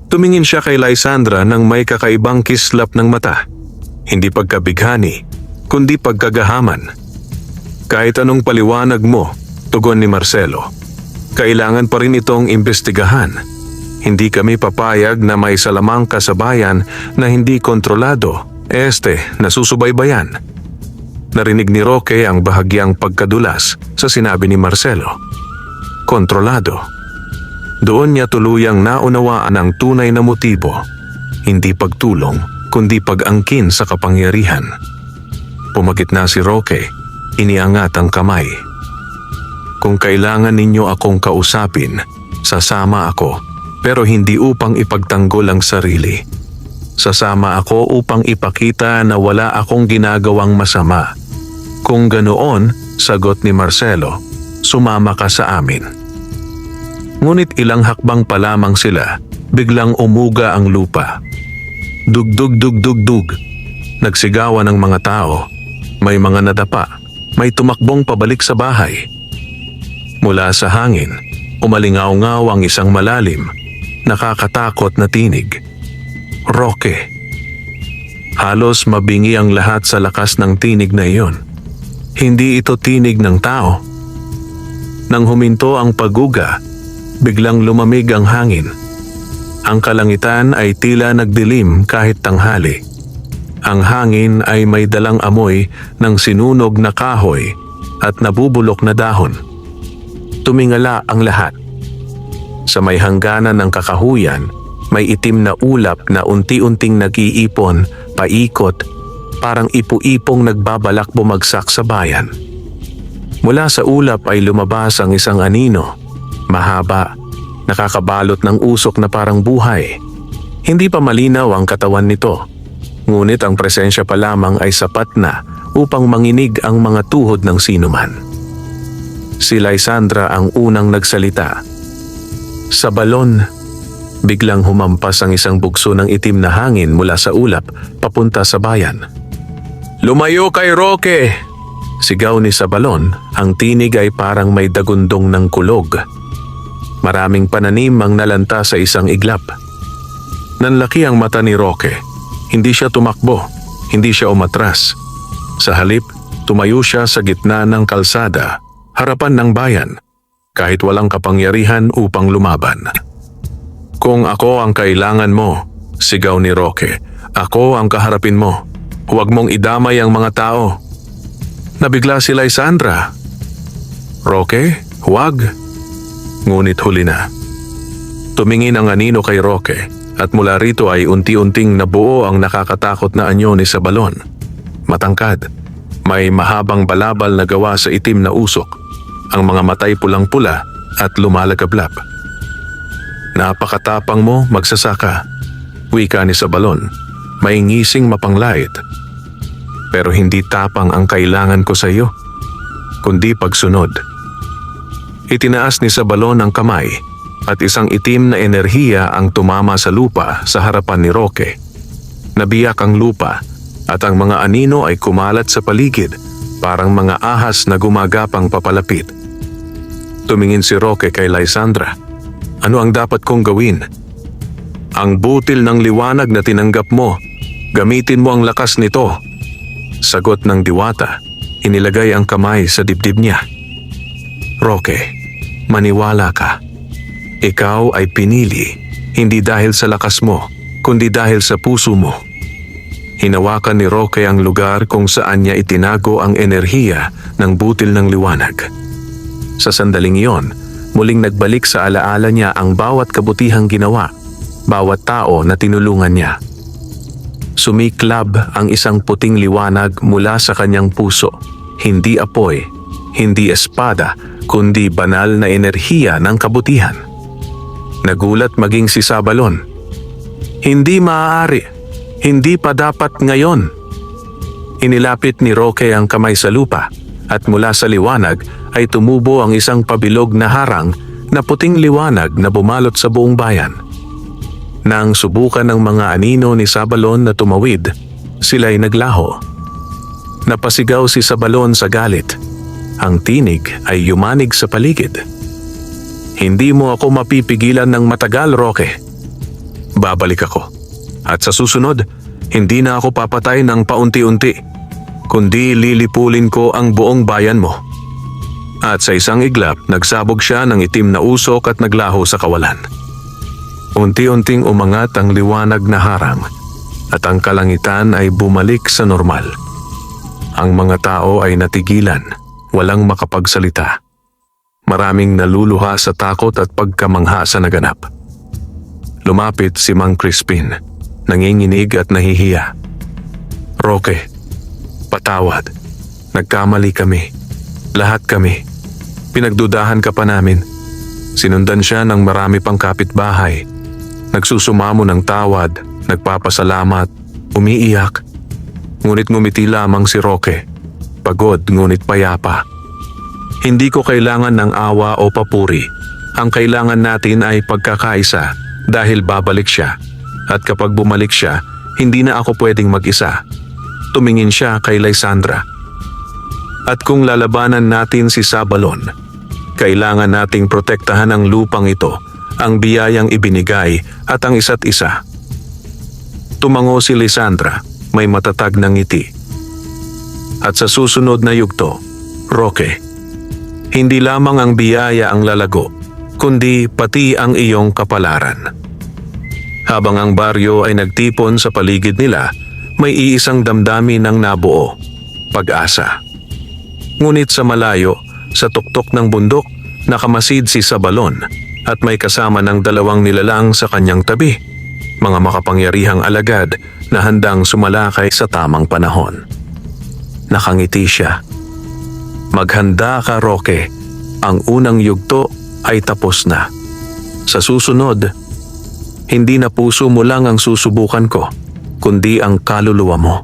tumingin siya kay Lysandra ng may kakaibang kislap ng mata. Hindi pagkabighani, kundi pagkagahaman. "Kahit anong paliwanag mo," tugon ni Marcelo, "kailangan pa rin itong imbestigahan. Hindi kami papayag na may salamang kasabayan na hindi kontrolado, nasusubaybayan." Narinig ni Roque ang bahagyang pagkadulas sa sinabi ni Marcelo. Kontrolado. Doon niya tuluyang naunawaan ang tunay na motibo, hindi pagtulong, kundi pag-angkin sa kapangyarihan. Pumagit na si Roque, iniangat ang kamay. "Kung kailangan ninyo akong kausapin, sasama ako, pero hindi upang ipagtanggol ang sarili. Sasama ako upang ipakita na wala akong ginagawang masama. Kung ganoon," sagot ni Marcelo, "sumama ka sa amin." Ngunit ilang hakbang pa lamang sila, biglang umuga ang lupa. Dugdug dugdug dug. Nagsigawan ang mga tao. May mga nadapa. May tumakbong pabalik sa bahay. Mula sa hangin, umalingaw-ngaw ang isang malalim, nakakatakot na tinig. "Roque." Halos mabingi ang lahat sa lakas ng tinig na iyon. Hindi ito tinig ng tao. Nang huminto ang paguga, biglang lumamig ang hangin. Ang kalangitan ay tila nagdilim kahit tanghali. Ang hangin ay may dalang amoy ng sinunog na kahoy at nabubulok na dahon. Tumingala ang lahat. Sa may hangganan ng kakahuyan, may itim na ulap na unti-unting nag-iipon, paikot, parang ipu-ipong nagbabalak bumagsak sa bayan. Mula sa ulap ay lumabas ang isang anino, mahaba, nakakabalot ng usok na parang buhay. Hindi pa malinaw ang katawan nito, ngunit ang presensya pa lamang ay sapat na upang manginig ang mga tuhod ng sinuman. Si Lysandra ang unang nagsalita. Sa balon, biglang humampas ang isang bugso ng itim na hangin mula sa ulap papunta sa bayan. "Lumayo kay Roque!" Sigaw ni Sabalon, ang tinig ay parang may dagundong ng kulog. Maraming pananim ang nalanta sa isang iglap. Nanlaki ang mata ni Roque. Hindi siya tumakbo, hindi siya umatras. Sa halip, tumayo siya sa gitna ng kalsada, harapan ng bayan, kahit walang kapangyarihan upang lumaban. "Kung ako ang kailangan mo," sigaw ni Roque, "ako ang kaharapin mo. Huwag mong idamay ang mga tao." Nabigla si Lysandra. "Roque, huwag." Ngunit huli na. Tumingin ang anino kay Roque at mula rito ay unti-unting nabuo ang nakakatakot na anyo ni Sabalon. Matangkad, may mahabang balabal na gawa sa itim na usok, ang mga matay pulang-pula at lumalagablab. "Napakatapang mo, magsasaka," wika ni Sabalon, may ngising mapanglait. "Pero hindi tapang ang kailangan ko sa iyo, kundi pagsunod." Itinaas ni Sabalon ang kamay at isang itim na enerhiya ang tumama sa lupa sa harapan ni Roque. Nabiyak ang lupa at ang mga anino ay kumalat sa paligid, parang mga ahas na gumagapang papalapit. Tumingin si Roque kay Lysandra. "Ano ang dapat kong gawin?" "Ang butil ng liwanag na tinanggap mo, gamitin mo ang lakas nito." Sagot ng diwata, inilagay ang kamay sa dibdib niya. "Roque, maniwala ka. Ikaw ay pinili, hindi dahil sa lakas mo, kundi dahil sa puso mo." Hinawakan ni Roque ang lugar kung saan niya itinago ang enerhiya ng butil ng liwanag. Sa sandaling iyon, muling nagbalik sa alaala niya ang bawat kabutihang ginawa, bawat tao na tinulungan niya. Sumiklab ang isang puting liwanag mula sa kanyang puso. Hindi apoy, hindi espada, kundi banal na enerhiya ng kabutihan. Nagulat maging si Sabalon. "Hindi maaari. Hindi pa dapat ngayon." Inilapit ni Roque ang kamay sa lupa at mula sa liwanag ay tumubo ang isang pabilog na harang na puting liwanag na bumalot sa buong bayan. Nang subukan ng mga anino ni Sabalon na tumawid, sila'y naglaho. Napasigaw si Sabalon sa galit. Ang tinig ay yumanig sa paligid. "Hindi mo ako mapipigilan ng matagal, Roque. Babalik ako. At sa susunod, hindi na ako papatay ng paunti-unti, kundi lilipulin ko ang buong bayan mo." At sa isang iglap, nagsabog siya ng itim na usok at naglaho sa kawalan. Unti-unting umangat ang liwanag na harang at ang kalangitan ay bumalik sa normal. Ang mga tao ay natigilan, walang makapagsalita. Maraming naluluha sa takot at pagkamangha sa naganap. Lumapit si Mang Crispin, nanginginig at nahihiya. "Roque, patawad. Nagkamali kami. Lahat kami. Pinagdudahan ka pa namin." Sinundan siya ng marami pang kapitbahay. Nagsusumamo ng tawad, nagpapasalamat, umiiyak. Ngunit ngumiti lamang si Roque, pagod ngunit payapa. "Hindi ko kailangan ng awa o papuri. Ang kailangan natin ay pagkakaisa dahil babalik siya. At kapag bumalik siya, hindi na ako pwedeng mag-isa." Tumingin siya kay Lysandra. "At kung lalabanan natin si Sabalon, kailangan nating protektahan ang lupang ito, ang biyayang ibinigay at ang isa't isa." Tumango si Lysandra, may matatag na ngiti. "At sa susunod na yugto, Roque, hindi lamang ang biyaya ang lalago, kundi pati ang iyong kapalaran." Habang ang baryo ay nagtipon sa paligid nila, may iisang damdamin ang nabuo, pag-asa. Ngunit sa malayo, sa tuktok ng bundok, nakamasid si Sabalon at may kasama ng 2 nilalang sa kanyang tabi, mga makapangyarihang alagad na handang sumalakay sa tamang panahon. Nakangiti siya. Maghanda ka, Roque. Ang unang yugto ay tapos na. Sa susunod, hindi na puso mo lang ang susubukan ko, kundi ang kaluluwa mo.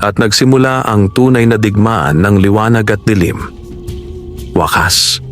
At nagsimula ang tunay na digmaan ng liwanag at dilim. Wakas.